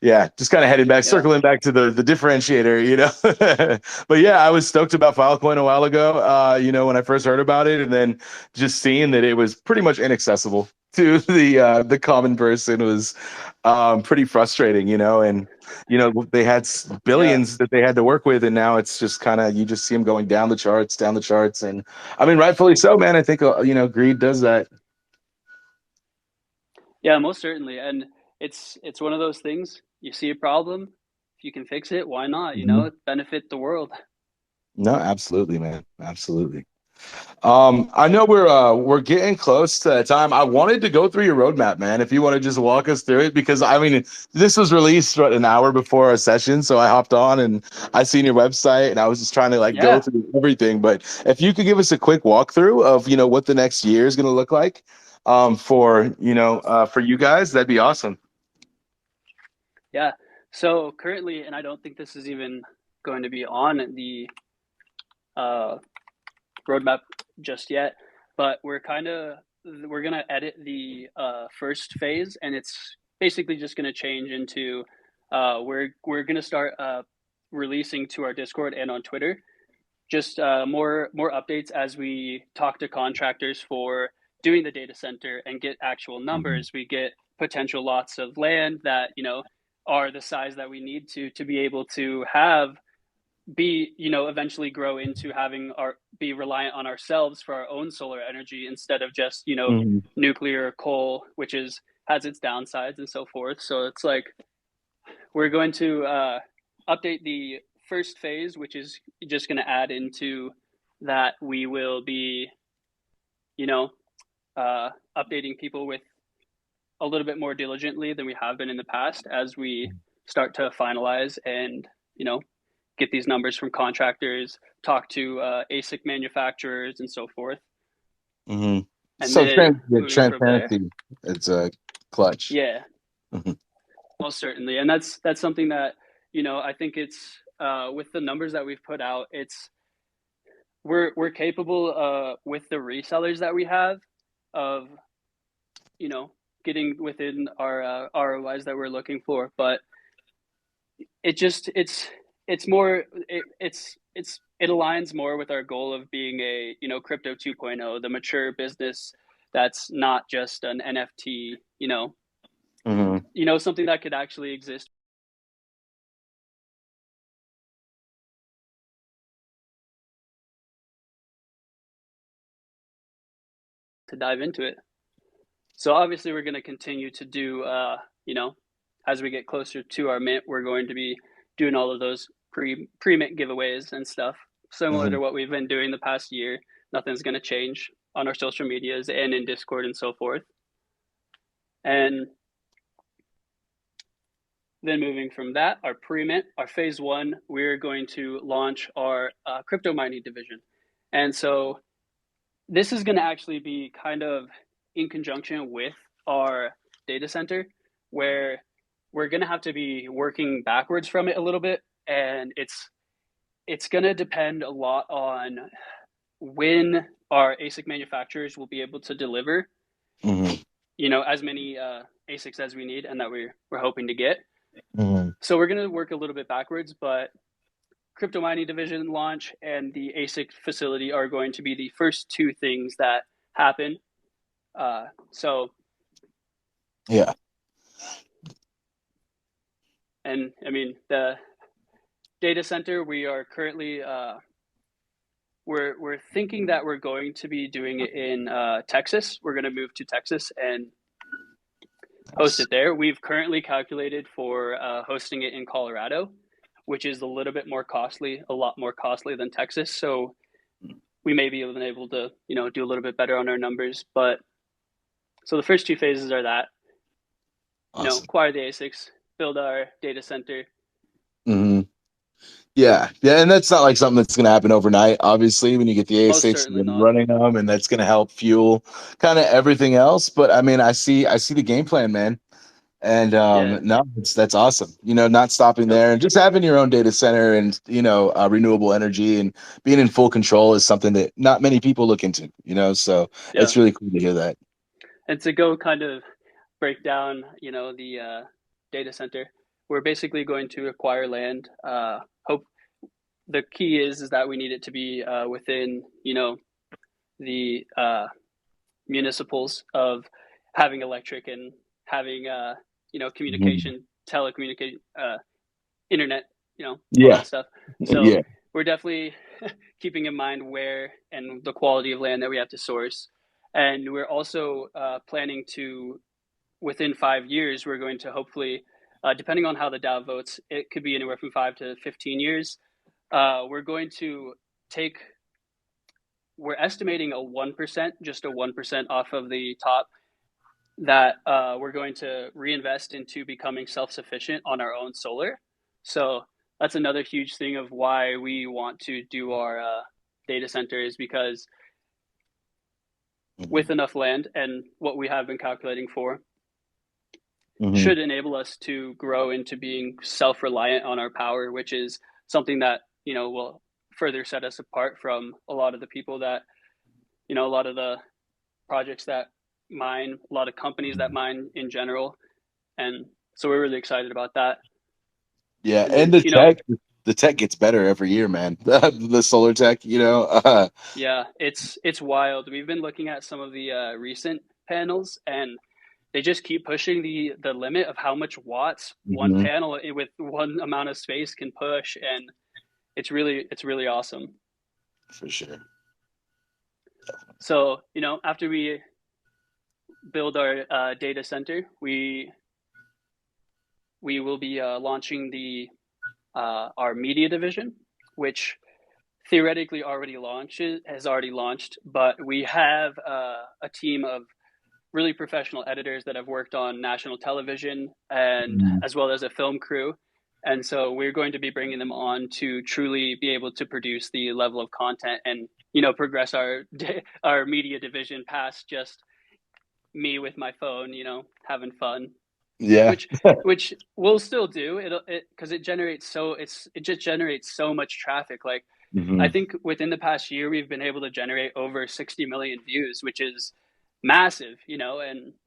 yeah, just kind of heading back, Yeah. circling back to the differentiator. But yeah, I was stoked about Filecoin a while ago, when I first heard about it, and then just seeing that it was pretty much inaccessible to the common person was pretty frustrating, and they had Yeah. billions that they had to work with, and now it's just kind of you just see them going down the charts, and I mean, rightfully so, man. I think greed does that. Yeah, most certainly. And it's one of those things. You see a problem, if you can fix it, why not? Mhm. Benefit the world. No, absolutely, man, absolutely. I know we're getting close to that time. I wanted to go through your roadmap, man. If you want to just walk us through it, because I mean, this was released an hour before our session, so I hopped on and I seen your website, and I was just trying to like go Yeah. through everything. But if you could give us a quick walkthrough of what the next year is going to look like, for you guys, that'd be awesome. Yeah. So currently, and I don't think this is even going to be on the uh, roadmap just yet, but we're gonna edit the first phase, and it's basically just gonna change into we're gonna start releasing to our Discord and on Twitter just more updates as we talk to contractors for doing the data center and get actual Mhm. numbers. We get potential lots of land that are the size that we need to be able to have be eventually grow into having our be reliant on ourselves for our own solar energy instead of just Mhm. nuclear coal, which is has its downsides and so forth. So it's like we're going to update the first phase, which is just going to add into that we will be you know updating people with a little bit more diligently than we have been in the past as we start to finalize and you know get these numbers from contractors, talk to ASIC manufacturers, and so forth. Mhm. And So then the moving from there, transparency, it's a clutch. yeah, Mhm. most certainly. And that's something that I think it's with the numbers that we've put out, it's we're capable with the resellers that we have of you know getting within our ROIs that we're looking for, but it just it's more it aligns more with our goal of being a crypto 2.0, the mature business that's not just an NFT, Mhm. something that could actually exist to dive into it. So obviously we're going to continue to do, as we get closer to our mint, we're going to be doing all of those pre-mint giveaways and stuff, similar Mhm. to what we've been doing the past year. Nothing's going to change on our social medias and in Discord and so forth. And then moving from that, our pre-mint, our phase one, we're going to launch our crypto mining division. And so this is going to actually be kind of in conjunction with our data center, where we're going to have to be working backwards from it a little bit. And it's going to depend a lot on when our ASIC manufacturers will be able to deliver, Mhm. as many ASICs as we need and that we're hoping to get. Mhm. So we're going to work a little bit backwards, but crypto mining division launch and the ASIC facility are going to be the first two things that happen. So, Yeah. and I mean, the data center, we are currently, we're thinking that we're going to be doing it in Texas. We're going to move to Texas and host Nice. it there. We've currently calculated for hosting it in Colorado, which is a little bit more costly, a lot more costly than Texas. So we may be able to, do a little bit better on our numbers. But so the first two phases are that, Awesome. acquire the ASICs, build our data center. Hmm. Yeah, yeah, and that's not like something that's going to happen overnight. Obviously, when you get the Most A6 certainly and not. running them, and that's going to help fuel kind of everything else. But I mean, I see the game plan, man. And Yeah. no, that's awesome. Not stopping Yep. there and just having your own data center and renewable energy and being in full control is something that not many people look into. So Yeah. it's really cool to hear that. And to go kind of break down, the data center, we're basically going to acquire land. Hope the key is that we need it to be within, the municipals of having electric and having, Mhm. communication, telecommunication, internet, all Yeah, that stuff. So yeah. we're definitely keeping in mind where and the quality of land that we have to source. And we're also planning to, within 5 years, we're going to hopefully, depending on how the DAO votes, it could be anywhere from 5 to 15 years. We're going to take, we're estimating a 1%, just a 1% off of the top, that we're going to reinvest into becoming self-sufficient on our own solar. So that's another huge thing of why we want to do our data center, is because Hmm. with enough land and what we have been calculating for, Hmm. should enable us to grow into being self-reliant on our power, which is something that will further set us apart from a lot of the people that, a lot of the projects that mine, a lot of companies that mine in general. And so we're really excited about that. Yeah, And and then, the tech gets better every year, man. The solar tech, yeah, it's wild. We've been looking at some of the recent panels, and they just keep pushing the limit of how much watts one Mhm. panel with one amount of space can push, and it's really awesome. For sure. So after we build our data center, we will be launching the our media division, which theoretically has already launched, but we have a team of really professional editors that have worked on national television, and Mhm. as well as a film crew. And so we're going to be bringing them on to truly be able to produce the level of content and progress our media division past just me with my phone, having fun, Yeah. which which we'll still do it because it just generates so much traffic. Like, I Hmm. think within the past year we've been able to generate over 60 million views, which is massive,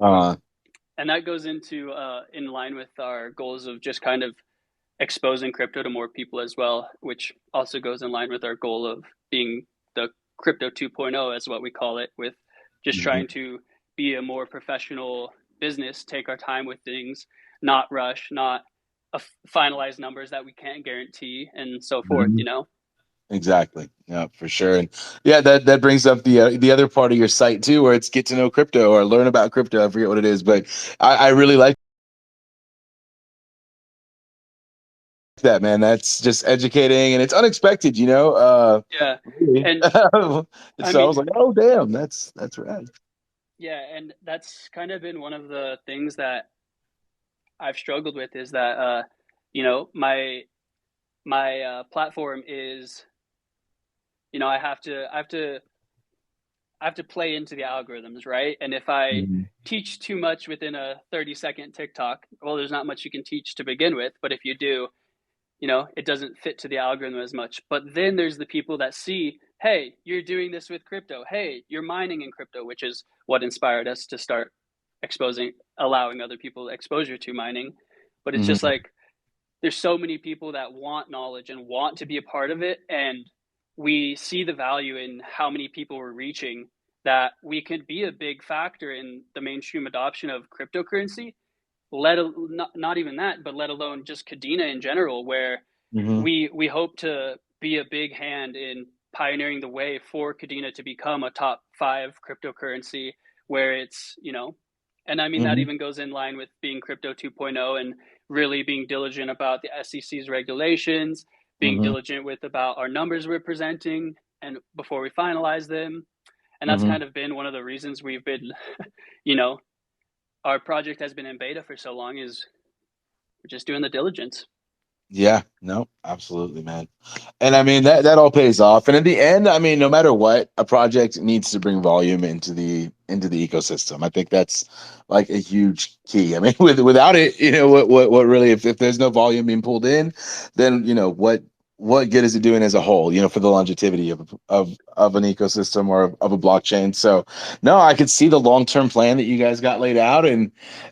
Uh, and that goes into in line with our goals of just kind of exposing crypto to more people as well, which also goes in line with our goal of being the crypto 2.0, as what we call it, with just mhm. trying to be a more professional business, take our time with things, not rush, not finalize numbers that we can't guarantee, and so forth. Mhm. Exactly. Yeah, for sure. And yeah, that brings up the other part of your site too, where it's get to know crypto or learn about crypto. I forget what it is, but I really like that, man. That's just educating and it's unexpected, you know. Yeah. Really. And I So I was mean, like, oh damn, that's right. yeah, and that's kind of been one of the things that I've struggled with is that you know, my platform is, you know, I have to play into the algorithms, right? And if I Mhm. teach too much within a 30-second TikTok, well, there's not much you can teach to begin with, but if you do, you know, it doesn't fit to the algorithm as much. But then there's the people that see, hey, you're doing this with crypto. Hey, you're mining in crypto, which is what inspired us to start exposing, allowing other people exposure to mining. But it's just Mhm. like there's so many people that want knowledge and want to be a part of it, and we see the value in how many people we're reaching, that we could be a big factor in the mainstream adoption of cryptocurrency, not even that, but let alone just Kadena in general, where Mhm. we hope to be a big hand in pioneering the way for Kadena to become a top five cryptocurrency, where it's, you know, and I mean that Mhm. even goes in line with being crypto 2.0 and really being diligent about the SEC's regulations, being Mhm. diligent with about our numbers we're presenting and before we finalize them. And that's Mhm. kind of been one of the reasons we've been, you know, our project has been in beta for so long, is we're just doing the diligence. Yeah, no, absolutely, man. And I mean that all pays off. And in the end, I mean, no matter what, a project needs to bring volume into the ecosystem. I think that's like a huge key. I mean, without it, you know, what really if there's no volume being pulled in, then you know what good is it doing as a whole, you know, for the longevity of an ecosystem or of a blockchain. So no, I could see the long-term plan that you guys got laid out and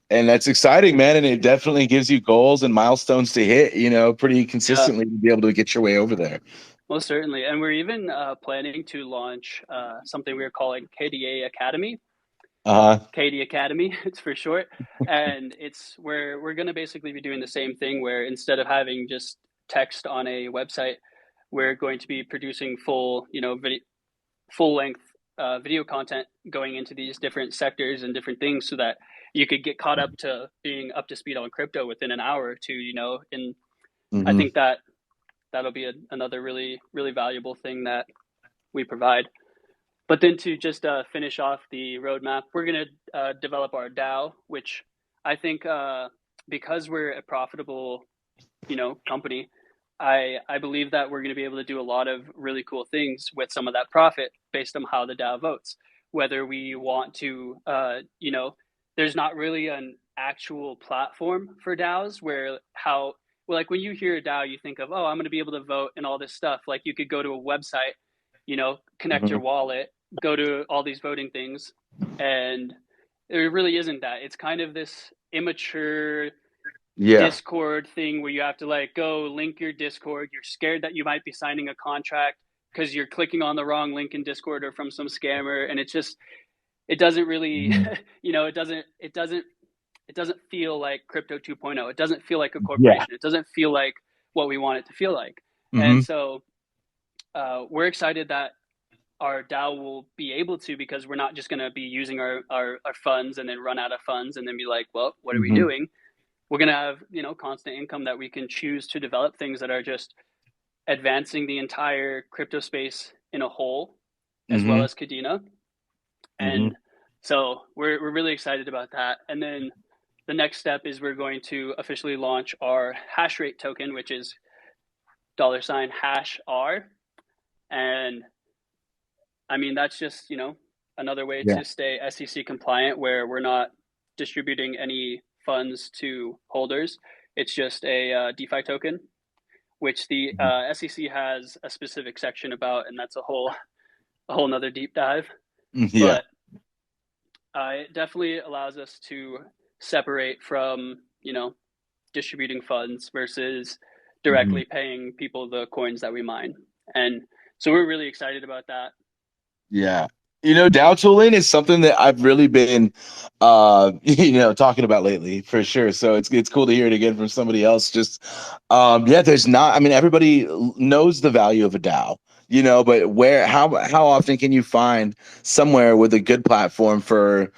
that's exciting, man. And it definitely gives you goals and milestones to hit, you know, pretty Yeah, consistently to be able to get your way over there. most certainly. And we're even planning to launch something we're calling KDA Academy, Uh-huh. KD Academy, it's for short. And it's where we're going to basically be doing the same thing, where instead of having just text on a website, we're going to be producing full, you know, full length video content going into these different sectors and different things, so that you could get caught up to being up to speed on crypto within an hour or two, you know. And I Hmm. think that that'll be another really valuable thing that we provide. But then to just finish off the roadmap, we're going to develop our DAO, which I think because we're a profitable, you know, company, I believe that we're going to be able to do a lot of really cool things with some of that profit based on how the DAO votes. Whether we want to, you know, there's not really an actual platform for DAOs where how, well, like when you hear a DAO, you think of, oh, I'm going to be able to vote and all this stuff. Like you could go to a website, you know, connect Hmm. your wallet, go to all these voting things, and it really isn't that. It's kind of this immature Yeah. Discord thing where you have to like go link your Discord. You're scared that you might be signing a contract because you're clicking on the wrong link in Discord or from some scammer, and it's just it doesn't really, Mhm. you know, it doesn't feel like crypto 2.0. It doesn't feel like a Yeah. corporation. It doesn't feel like what we want it to feel like. And Hmm. so we're excited that our DAO will be able to, because we're not just going to be using our funds and then run out of funds and then be like, well, what are we Hmm. doing? We're going to have, you know, constant income that we can choose to develop things that are just advancing the entire crypto space in a whole, as well Hmm. as Kadena. Hmm. And so we're really excited about that. And then the next step is we're going to officially launch our hash rate token, which is dollar sign hash R. And I mean, that's just, you know, another way Yeah. to stay SEC compliant, where we're not distributing any funds to holders. It's just a DeFi token, which the Mhm. SEC has a specific section about, and that's a whole nother deep dive. Yeah. But it definitely allows us to separate from, you know, distributing funds versus Hmm. directly paying people the coins that we mine. And so we're really excited about that. Yeah. DAO tooling is something that I've really been talking about lately for sure. So it's cool to hear it again from somebody else. Just yeah, there's not, I mean, everybody knows the value of a DAO, but how often can you find somewhere with a good platform for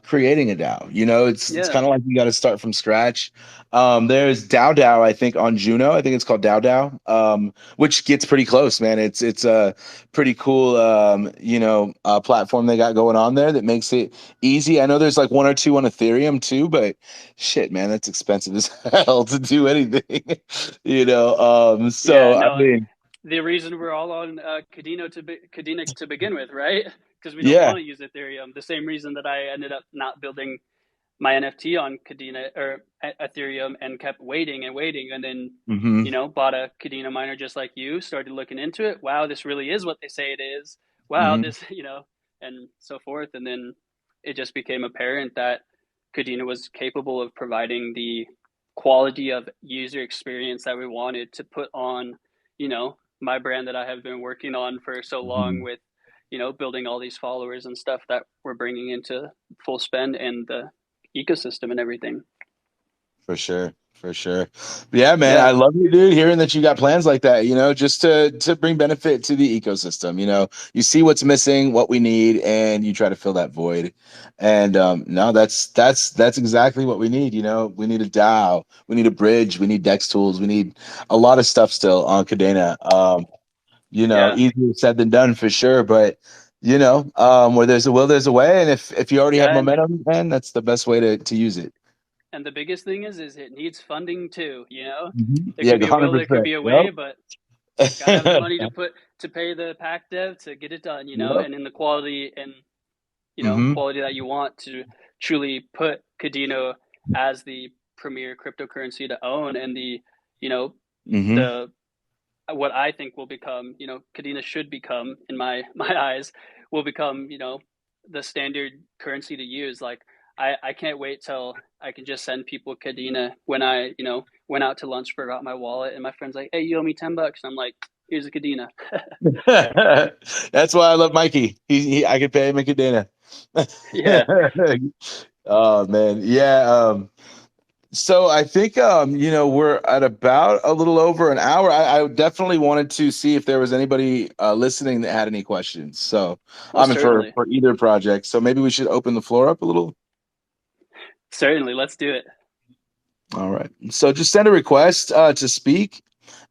creating a DAO? It's Yeah, kind of like you got to start from scratch. There's DAO, I think, on Juno. I think it's called DAO, which gets pretty close, man. It's a pretty cool platform they got going on there that makes it easy. I know there's like one or two on Ethereum too, but shit, man, that's expensive as hell to do anything. yeah. So I No, mean, the reason we're all on Kadena to begin with, right? Because we don't yeah. want to use Ethereum. The same reason that I ended up not building my NFT on Kadena or Ethereum and kept waiting and waiting, and then Hmm. bought a Kadena miner just like you. Started looking into it. Wow, this really is what they say it is. Wow, Hmm. this and so forth. And then it just became apparent that Kadena was capable of providing the quality of user experience that we wanted to put on, my brand that I have been working on for so long Hmm. with, building all these followers and stuff that we're bringing into full spend and the ecosystem and everything. For sure. For sure. Yeah, man. Yeah, I love you, dude, hearing that you got plans like that, just to bring benefit to the ecosystem. You see what's missing, what we need, and you try to fill that void. And no, that's exactly what we need. We need a DAO, we need a bridge, we need Dex tools, we need a lot of stuff still on Kadena. yeah, Easier said than done for sure, but where there's a will, there's a way. And if you already have yeah, momentum, man, that's the best way to use it. and the biggest thing is it needs funding too. Mhm. There Yeah, could be a will, there could 100%. be a way, Yep. but gotta have the money to pay the pack dev to get it done. Yep. And in the quality and Hmm. quality that you want to truly put Kadena as the premier cryptocurrency to own, and the you know Hmm. the what I think will become, Kadena should become, in my my eyes, will become, the standard currency to use. Like I can't wait till I can just send people Kadena when I, went out to lunch, forgot my wallet, and my friend's like, "Hey, you owe me $10," and I'm like, "Here's a Kadena." That's why I love Mikey. I could pay him in Kadena. Yeah, Oh man, yeah. So I think we're at about a little over an hour. I definitely wanted to see if there was anybody listening that had any questions. So I most mean for certainly, for either project. So maybe we should open the floor up a little. certainly, let's do it. All right. So just send a request to speak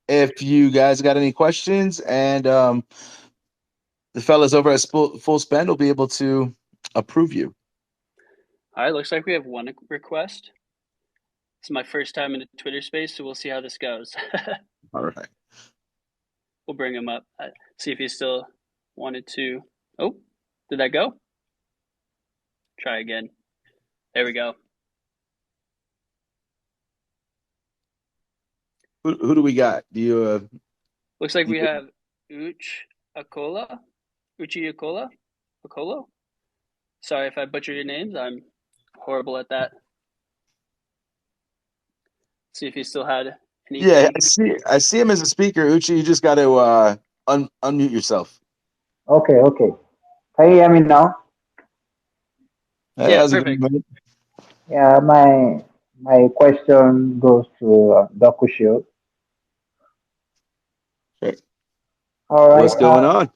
if you guys got any questions, and the fellas over at Full Spend will be able to approve you. All right, looks like we have one request. It's my first time in a Twitter space, so we'll see how this goes. All right. We'll bring him up. See if he still wanted to. Oh, did that go? Try again. There we go. Who do we got? Looks like Do we you have Uch Akola. Uchi Akola? Akolo? Sorry if I butcher your names. I'm horrible at that. See if he still had Yeah, anything. I see him as a speaker. Uchi, you just got to unmute yourself. Okay, okay. Can you hear me now? Hey, Yeah, how's it going, perfect. man? Yeah, my question goes to Docushield. Sure. All right. What's going on?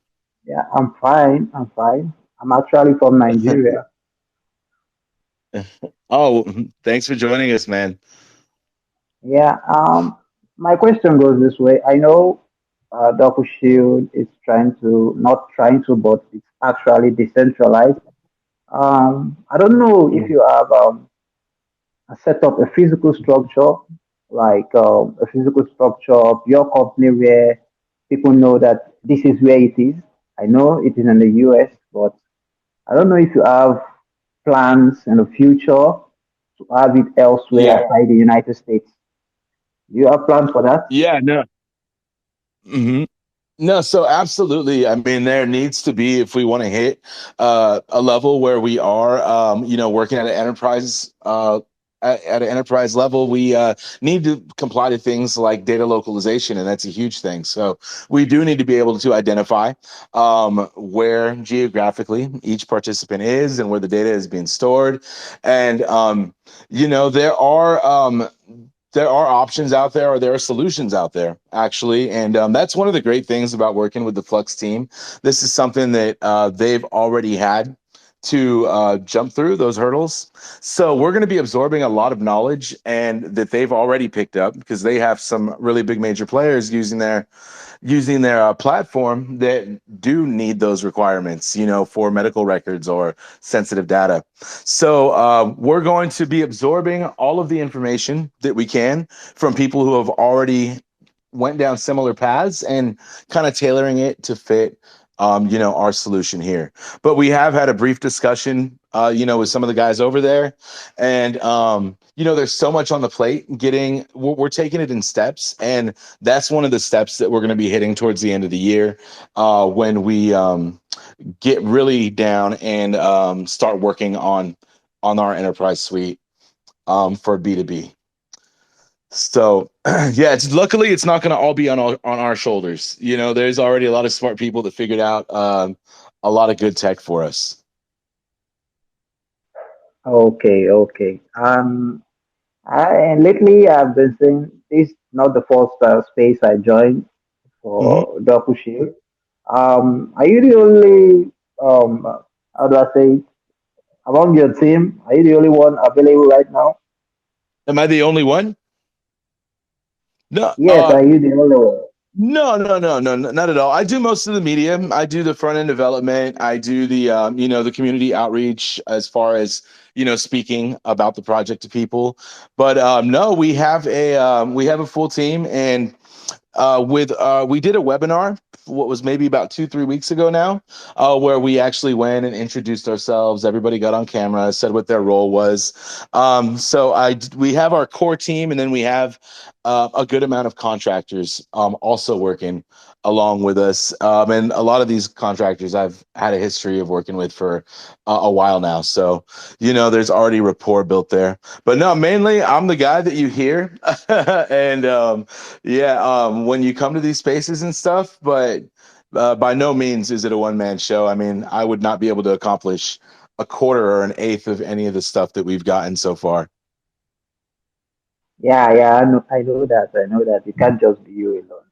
Yeah, I'm fine. I'm fine. I'm actually from Nigeria. Oh, thanks for joining us, man. Yeah. My question goes this way. I know Docushield is trying to not trying to, but it's actually decentralized. I don't know if you have set up a physical structure, like a physical structure of your company where people know that this is where it is. I know it is in the US, but I don't know if you have plans in the future to have it elsewhere Yeah, outside the United States. Do you have plans for that? yeah, no. Hmm. No, so absolutely. I mean, there needs to be, if we want to hit a level where we are, working at an enterprise at an enterprise level, we need to comply to things like data localization, and that's a huge thing. So we do need to be able to identify where geographically each participant is and where the data is being stored. And there are options out there, or there are solutions out there, actually. And that's one of the great things about working with the Flux team. This is something that they've already had to jump through those hurdles. So we're going to be absorbing a lot of knowledge and that they've already picked up, because they have some really big major players using their platform that do need those requirements, for medical records or sensitive data. So we're going to be absorbing all of the information that we can from people who have already went down similar paths and kind of tailoring it to fit our solution here. But we have had a brief discussion with some of the guys over there, and there's so much on the plate. We're taking it in steps, and that's one of the steps that we're going to be hitting towards the end of the year, when we get really down and start working on our enterprise suite for B2B. So yeah, luckily it's not going to all be on our shoulders. There's already a lot of smart people that figured out a lot of good tech for us. Okay, okay. And lately I've been saying this is not the first space I joined Mm-hmm. for Docushield. Are you the only, how do I say it, among your team? Are you the only one available right now? Am I the only one? No. Yes, are you the only one? No, no, no, no, not at all. I do most of the media. I do the front end development. I do the community outreach, as far as speaking about the project to people. But no, we have a full team, and we did a webinar, what was maybe about 2-3 weeks ago now, where we actually went and introduced ourselves. Everybody got on camera, said what their role was. So we have our core team, and then we have a good amount of contractors also working along with us, and a lot of these contractors I've had a history of working with for a while now. So there's already rapport built there. But no, mainly I'm the guy that you hear, and yeah, when you come to these spaces and stuff, but by no means is it a one-man show. I mean, I would not be able to accomplish a quarter or an eighth of any of the stuff that we've gotten so far. Yeah, yeah, I know that. I know that. It can't just be you alone.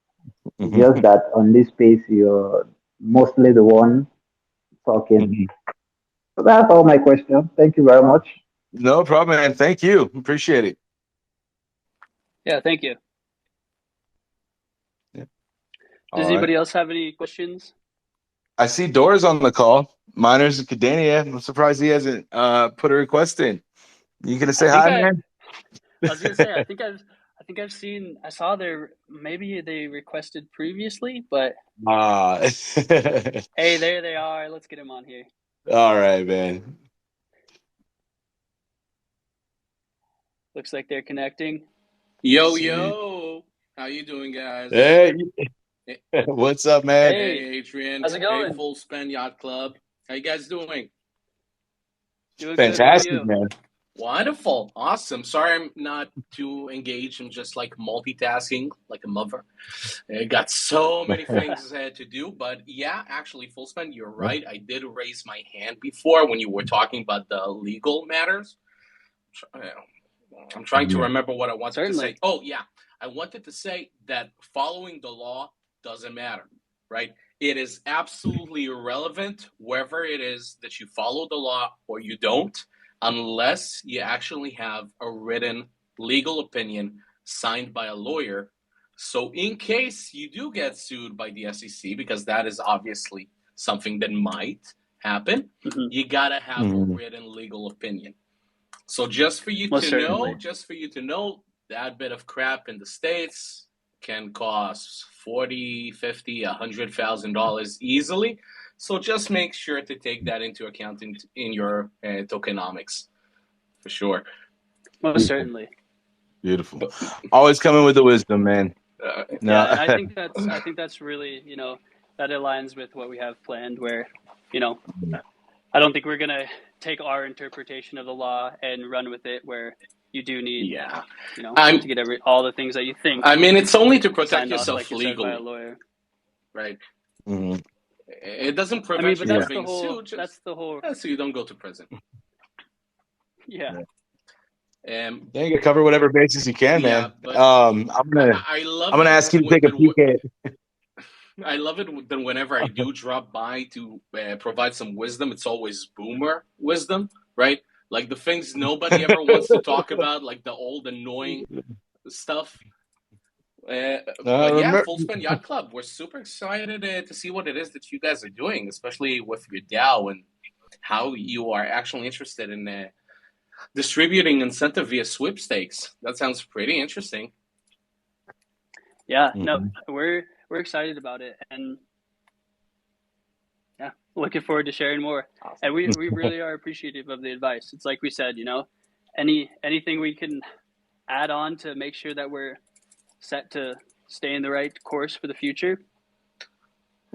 It's just Mhm. that on this space, you're mostly the one talking. Mhm. So that's all my question. Thank you very much. No problem, man. Thank you. Appreciate it. Yeah, thank you. Yeah. Does All right. anybody else have any questions? I see Dora's on the call. Miner's Kadena. I'm surprised he hasn't put a request in. You gonna I say think hi, I man? I was gonna say I saw their maybe they requested previously, but Ah. hey, there they are. Let's get them on here. All right, man. Looks like they're connecting. Yo, Sweet. yo. How you doing, guys? Hey, Hey, what's up, man? Hey, hey, Adrian. how's it Hey, going? Full Spend Yacht Club. How you guys doing? Doing good. How are Fantastic, you? man. Wonderful. Awesome. Sorry I'm not too engaged. I'm just like multitasking like a mother. I got so many things to do. But yeah, actually, Full Spend, you're right. I did raise my hand before when you were talking about the legal matters. I'm trying to Yeah. remember what I wanted to Certainly. say. Oh, yeah. I wanted to say that following the law doesn't matter, right? It is absolutely irrelevant whether it is that you follow the law or you don't, unless you actually have a written legal opinion signed by a lawyer. So, in case you do get sued by the SEC, because that is obviously something that might happen, Hmm. you gotta have a Mhm. written legal opinion. So Most certainly. just for you to know, that bit of crap in the States can cost 40, 50, $100,000 easily. So just make sure to take that into account in your tokenomics for sure. Most certainly. Beautiful. But Always coming with the wisdom, man. Yeah, No. and I think that's really, that aligns with what we have planned where, you know, I don't think we're gonna take our interpretation of the law and run with it where, you do need, Yeah. to get all the things that you think I mean, it's only to protect signed off, yourself like you said, by a legally, lawyer. right? Mhm. It doesn't I prevent mean, you but from that's the being whole. sued, That's the whole. so you don't go to prison. Yeah. Um, Yeah, you cover whatever basis you can, yeah, man. but I love I'm gonna it ask you to take a peek at. I love it that whenever I do drop by to provide some wisdom, it's always boomer wisdom, right? Like the things nobody ever wants to talk about, like the old annoying stuff. But yeah, Full Spin Yacht Club, we're super excited to see what it is that you guys are doing, especially with your DAO and how you are actually interested in distributing incentive via sweepstakes. That sounds pretty interesting. Yeah, no, we're excited about it, and yeah, looking forward to sharing more. Awesome. And we really are appreciative of the advice. It's like we said, anything we can add on to make sure that we're set to stay in the right course for the future.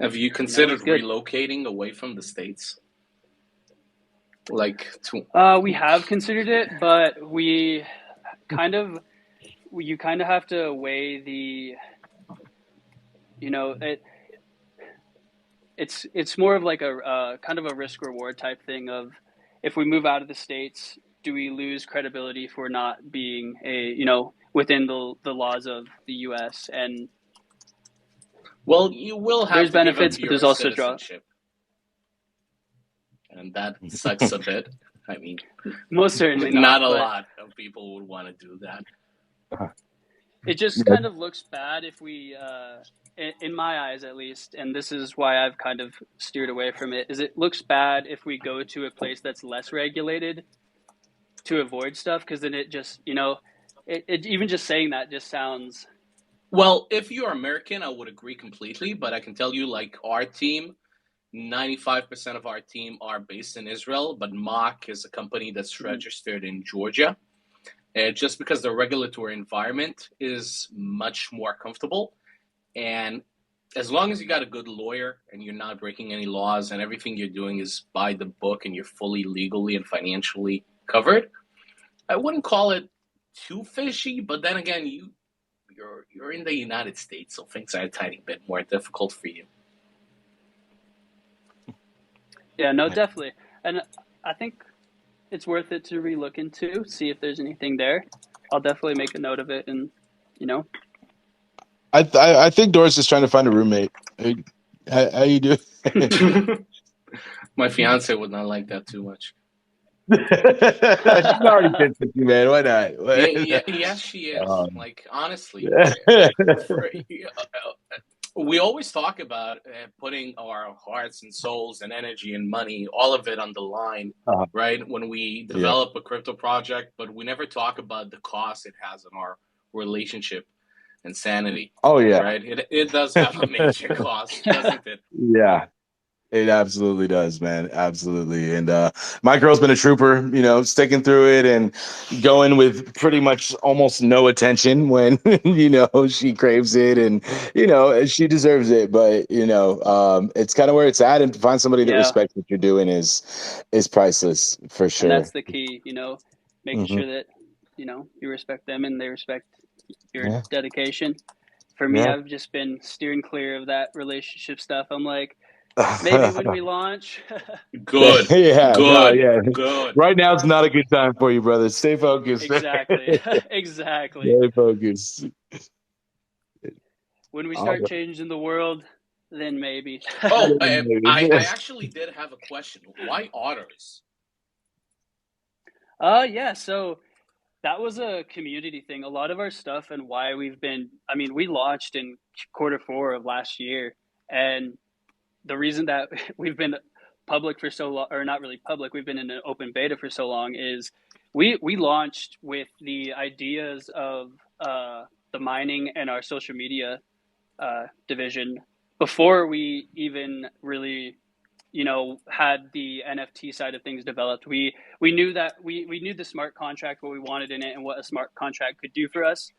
Have you considered relocating away from the States? Like we have considered it, but you kind of have to weigh the, it's more of like a kind of a risk reward type thing of, if we move out of the States, do we lose credibility for not being within the laws of the U.S. and well, you will have there's to benefits, give up but there's your also citizenship, and that sucks a bit. I mean, most certainly not a lot of people would want to do that. It just kind of looks bad if we, in my eyes at least, and this is why I've kind of steered away from it, is it looks bad if we go to a place that's less regulated to avoid stuff, because then it just, it even just saying that just sounds... Well, if you're American, I would agree completely, but I can tell you, like, our team, 95% of our team are based in Israel, but Mach is a company that's registered in Georgia. Just because the regulatory environment is much more comfortable. And as long as you got a good lawyer and you're not breaking any laws and everything you're doing is by the book and you're fully legally and financially covered, I wouldn't call it too fishy, but then again, you're in the United States, so things are a tiny bit more difficult for you. Yeah, no, definitely. And I think it's worth it to relook into, see if there's anything there. I'll definitely make a note of it, and I think Doris is trying to find a roommate. How you doing? My fiance would not like that too much. She's already been with you, man. Why not? Yes, she is. Like, honestly, we always talk about putting our hearts and souls and energy and money, all of it on the line, right? When we develop a crypto project, but we never talk about the cost it has on our relationship and sanity. Oh yeah, right. It does have a major cost, doesn't it? Yeah. It absolutely does, man. Absolutely. And my girl's been a trooper, sticking through it and going with pretty much almost no attention when, she craves it, and, she deserves it. But, it's kind of where it's at. And to find somebody that respects what you're doing is priceless, for sure. And that's the key, making sure that, you respect them and they respect your dedication. For me, I've just been steering clear of that relationship stuff. I'm like, maybe when we launch. Good. Good. Right now it's not a good time for you, brother. Stay focused. Exactly. Stay focused. When we start changing the world, then maybe. I actually did have a question. Why otters? Yeah. So that was a community thing. A lot of our stuff and why we launched in Q4 of last year, and the reason that we've been public for so long, or not really public, we've been in an open beta for so long, is we launched with the ideas of the mining and our social media division before we even really had the NFT side of things developed. We knew that we knew the smart contract, what we wanted in it and what a smart contract could do for us,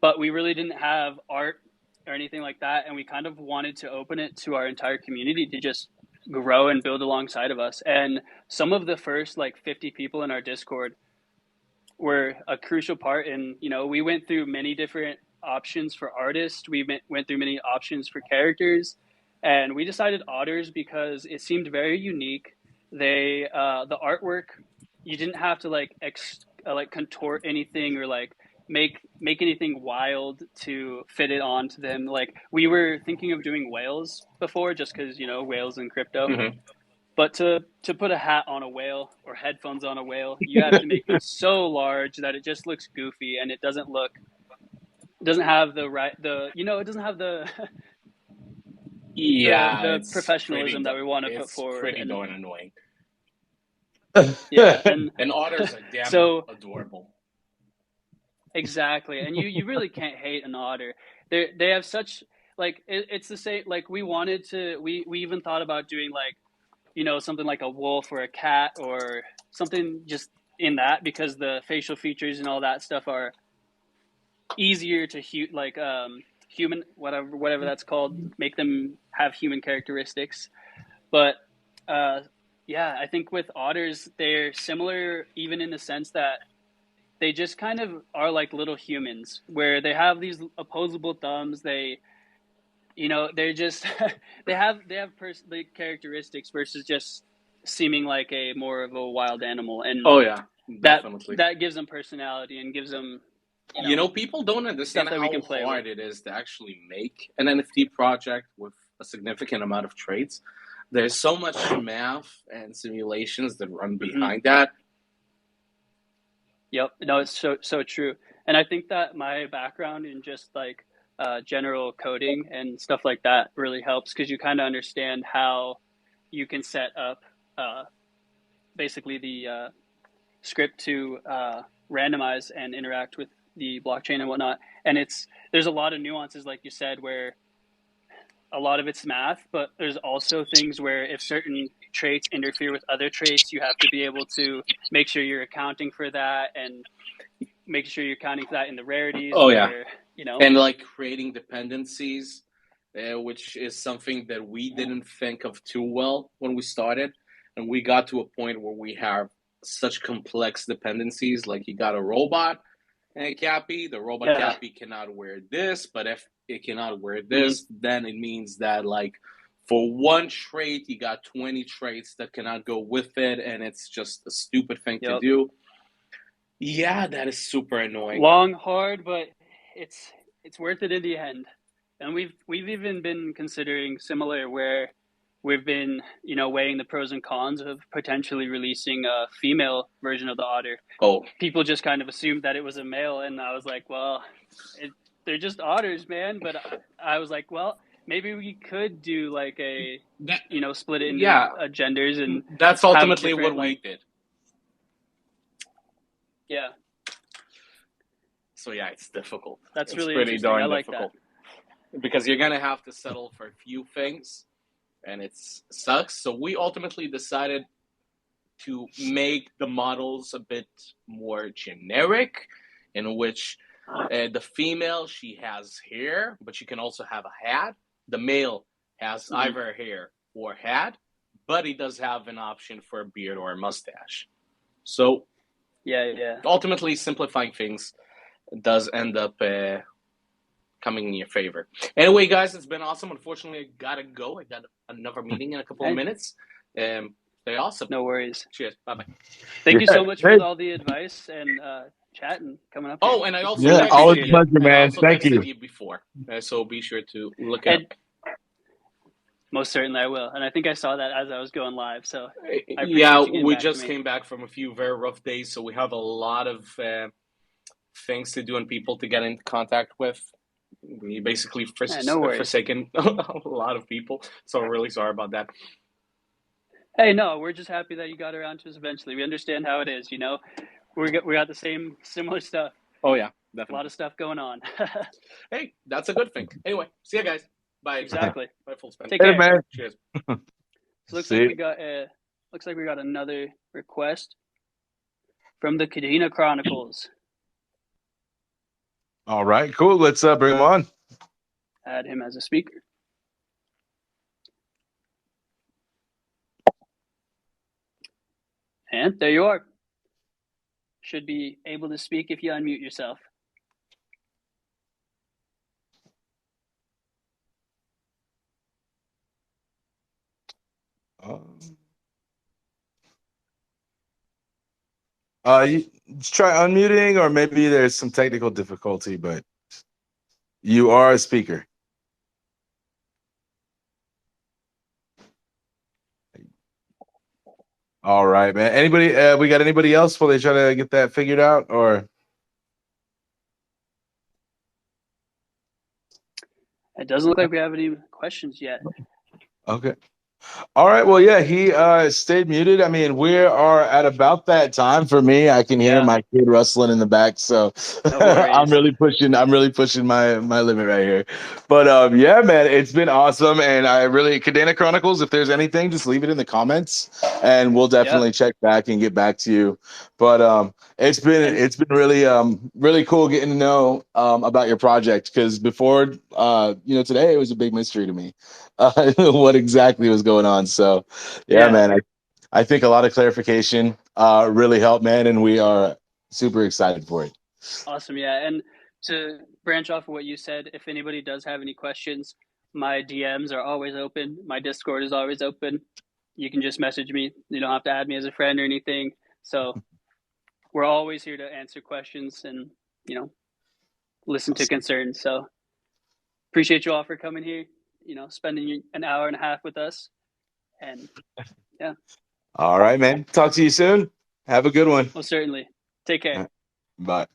but we really didn't have art or anything like that, and we kind of wanted to open it to our entire community to just grow and build alongside of us. And some of the first 50 people in our Discord were a crucial part. And we went through many different options for artists. We went through many options for characters, and we decided otters because it seemed very unique. The artwork, you didn't have to like contort anything or like make anything wild to fit it onto them. Like we were thinking of doing whales before, just because whales and crypto. Mm-hmm. But to put a hat on a whale or headphones on a whale, you have to make it so large that it just looks goofy, and it doesn't have the it doesn't have the Yeah, the it's professionalism that we want to put it's forward. pretty And darn annoying. yeah, And otters are damn so adorable. exactly, and you really can't hate an otter. They have such like it's the same. Like we wanted to, we even thought about doing like something like a wolf or a cat or something just in that, because the facial features and all that stuff are easier to human, whatever that's called, make them have human characteristics. But yeah, I think with otters, they're similar even in the sense that they just kind of are like little humans, where they have these opposable thumbs. They're just they have the characteristics versus just seeming like a more of a wild animal. And Oh yeah, definitely. that gives them personality and gives them people don't understand stuff that we how can play hard with. it is to actually make an NFT project with a significant amount of traits. There's so much math and simulations that run behind that. Yep. No, it's so true. And I think that my background in just like general coding and stuff like that really helps, because you kind of understand how you can set up basically the script to randomize and interact with the blockchain and whatnot. And there's a lot of nuances, like you said, where a lot of it's math, but there's also things where if certain traits interfere with other traits, you have to be able to make sure you're accounting for that, and making sure you're accounting for that in the rarities. Oh yeah, where, and like creating dependencies, which is something that we didn't think of too well when we started, and we got to a point where we have such complex dependencies. Like you got a robot and a cappy. The robot cappy cannot wear this, but if it cannot wear this, then it means that like for one trait you got 20 traits that cannot go with it, and it's just a stupid thing to do. Yeah, that is super annoying. Long, hard, but it's worth it in the end. And we've even been considering similar, where we've been weighing the pros and cons of potentially releasing a female version of the otter. People just kind of assumed that it was a male, and I was like, well, they're just otters, man. But I was like, well, maybe we could do like a split it into genders, and that's ultimately what we did. Yeah. So yeah, it's difficult. It's really pretty darn I like difficult. That. Because you're gonna have to settle for a few things, and it sucks. So we ultimately decided to make the models a bit more generic, in which the female, she has hair, but she can also have a hat. The male has either hair or hat, but he does have an option for a beard or a mustache. So yeah, ultimately simplifying things does end up coming in your favor. Anyway, guys, it's been awesome. Unfortunately, I gotta go. I got another meeting in a couple of minutes. Stay awesome. No worries. Cheers. Bye-bye. Thank you so much for all the advice and chatting coming up. Oh, and I also always a pleasure, man. Thank you. Before, so be sure to look up. Most certainly I will. And I think I saw that as I was going live. So we just came back from a few very rough days, so we have a lot of things to do and people to get in contact with. We basically forsaken a lot of people, so I'm really sorry about that. Hey, no, we're just happy that you got around to us eventually. We understand how it is, we got the similar stuff. Oh yeah, definitely. A lot of stuff going on. Hey, that's a good thing. Anyway, see you guys. Bye. Exactly. Bye, full spend. Take care. Man. Cheers. So looks like we got another request from the Kadena Chronicles. All right, cool. Let's bring him on. Add him as a speaker. And there you are. should be able to speak if you unmute yourself. You try unmuting, or maybe there's some technical difficulty, but you are a speaker. All right, man. Anybody? We got anybody else while they try to get that figured out, or? It doesn't look like we have any questions yet. Okay. All right. Well, yeah, he stayed muted. I mean, we are at about that time for me. I can hear my kid rustling in the back, so No worries. I'm really pushing my limit right here. But yeah, man, it's been awesome, and I really Kadena Chronicles. If there's anything, just leave it in the comments, and we'll definitely check back and get back to you. But it's been really cool getting to know about your project, because before today it was a big mystery to me what exactly was going on. So yeah, man, I think a lot of clarification really helped, man, and we are super excited for it. Awesome. Yeah. And to branch off of what you said, if anybody does have any questions, my DMs are always open. My Discord is always open. You can just message me. You don't have to add me as a friend or anything. So we're always here to answer questions and, listen to concerns. So appreciate you all for coming here, spending an hour and a half with us. And yeah. All right, man. Talk to you soon. Have a good one. Well, certainly. Take care. Bye.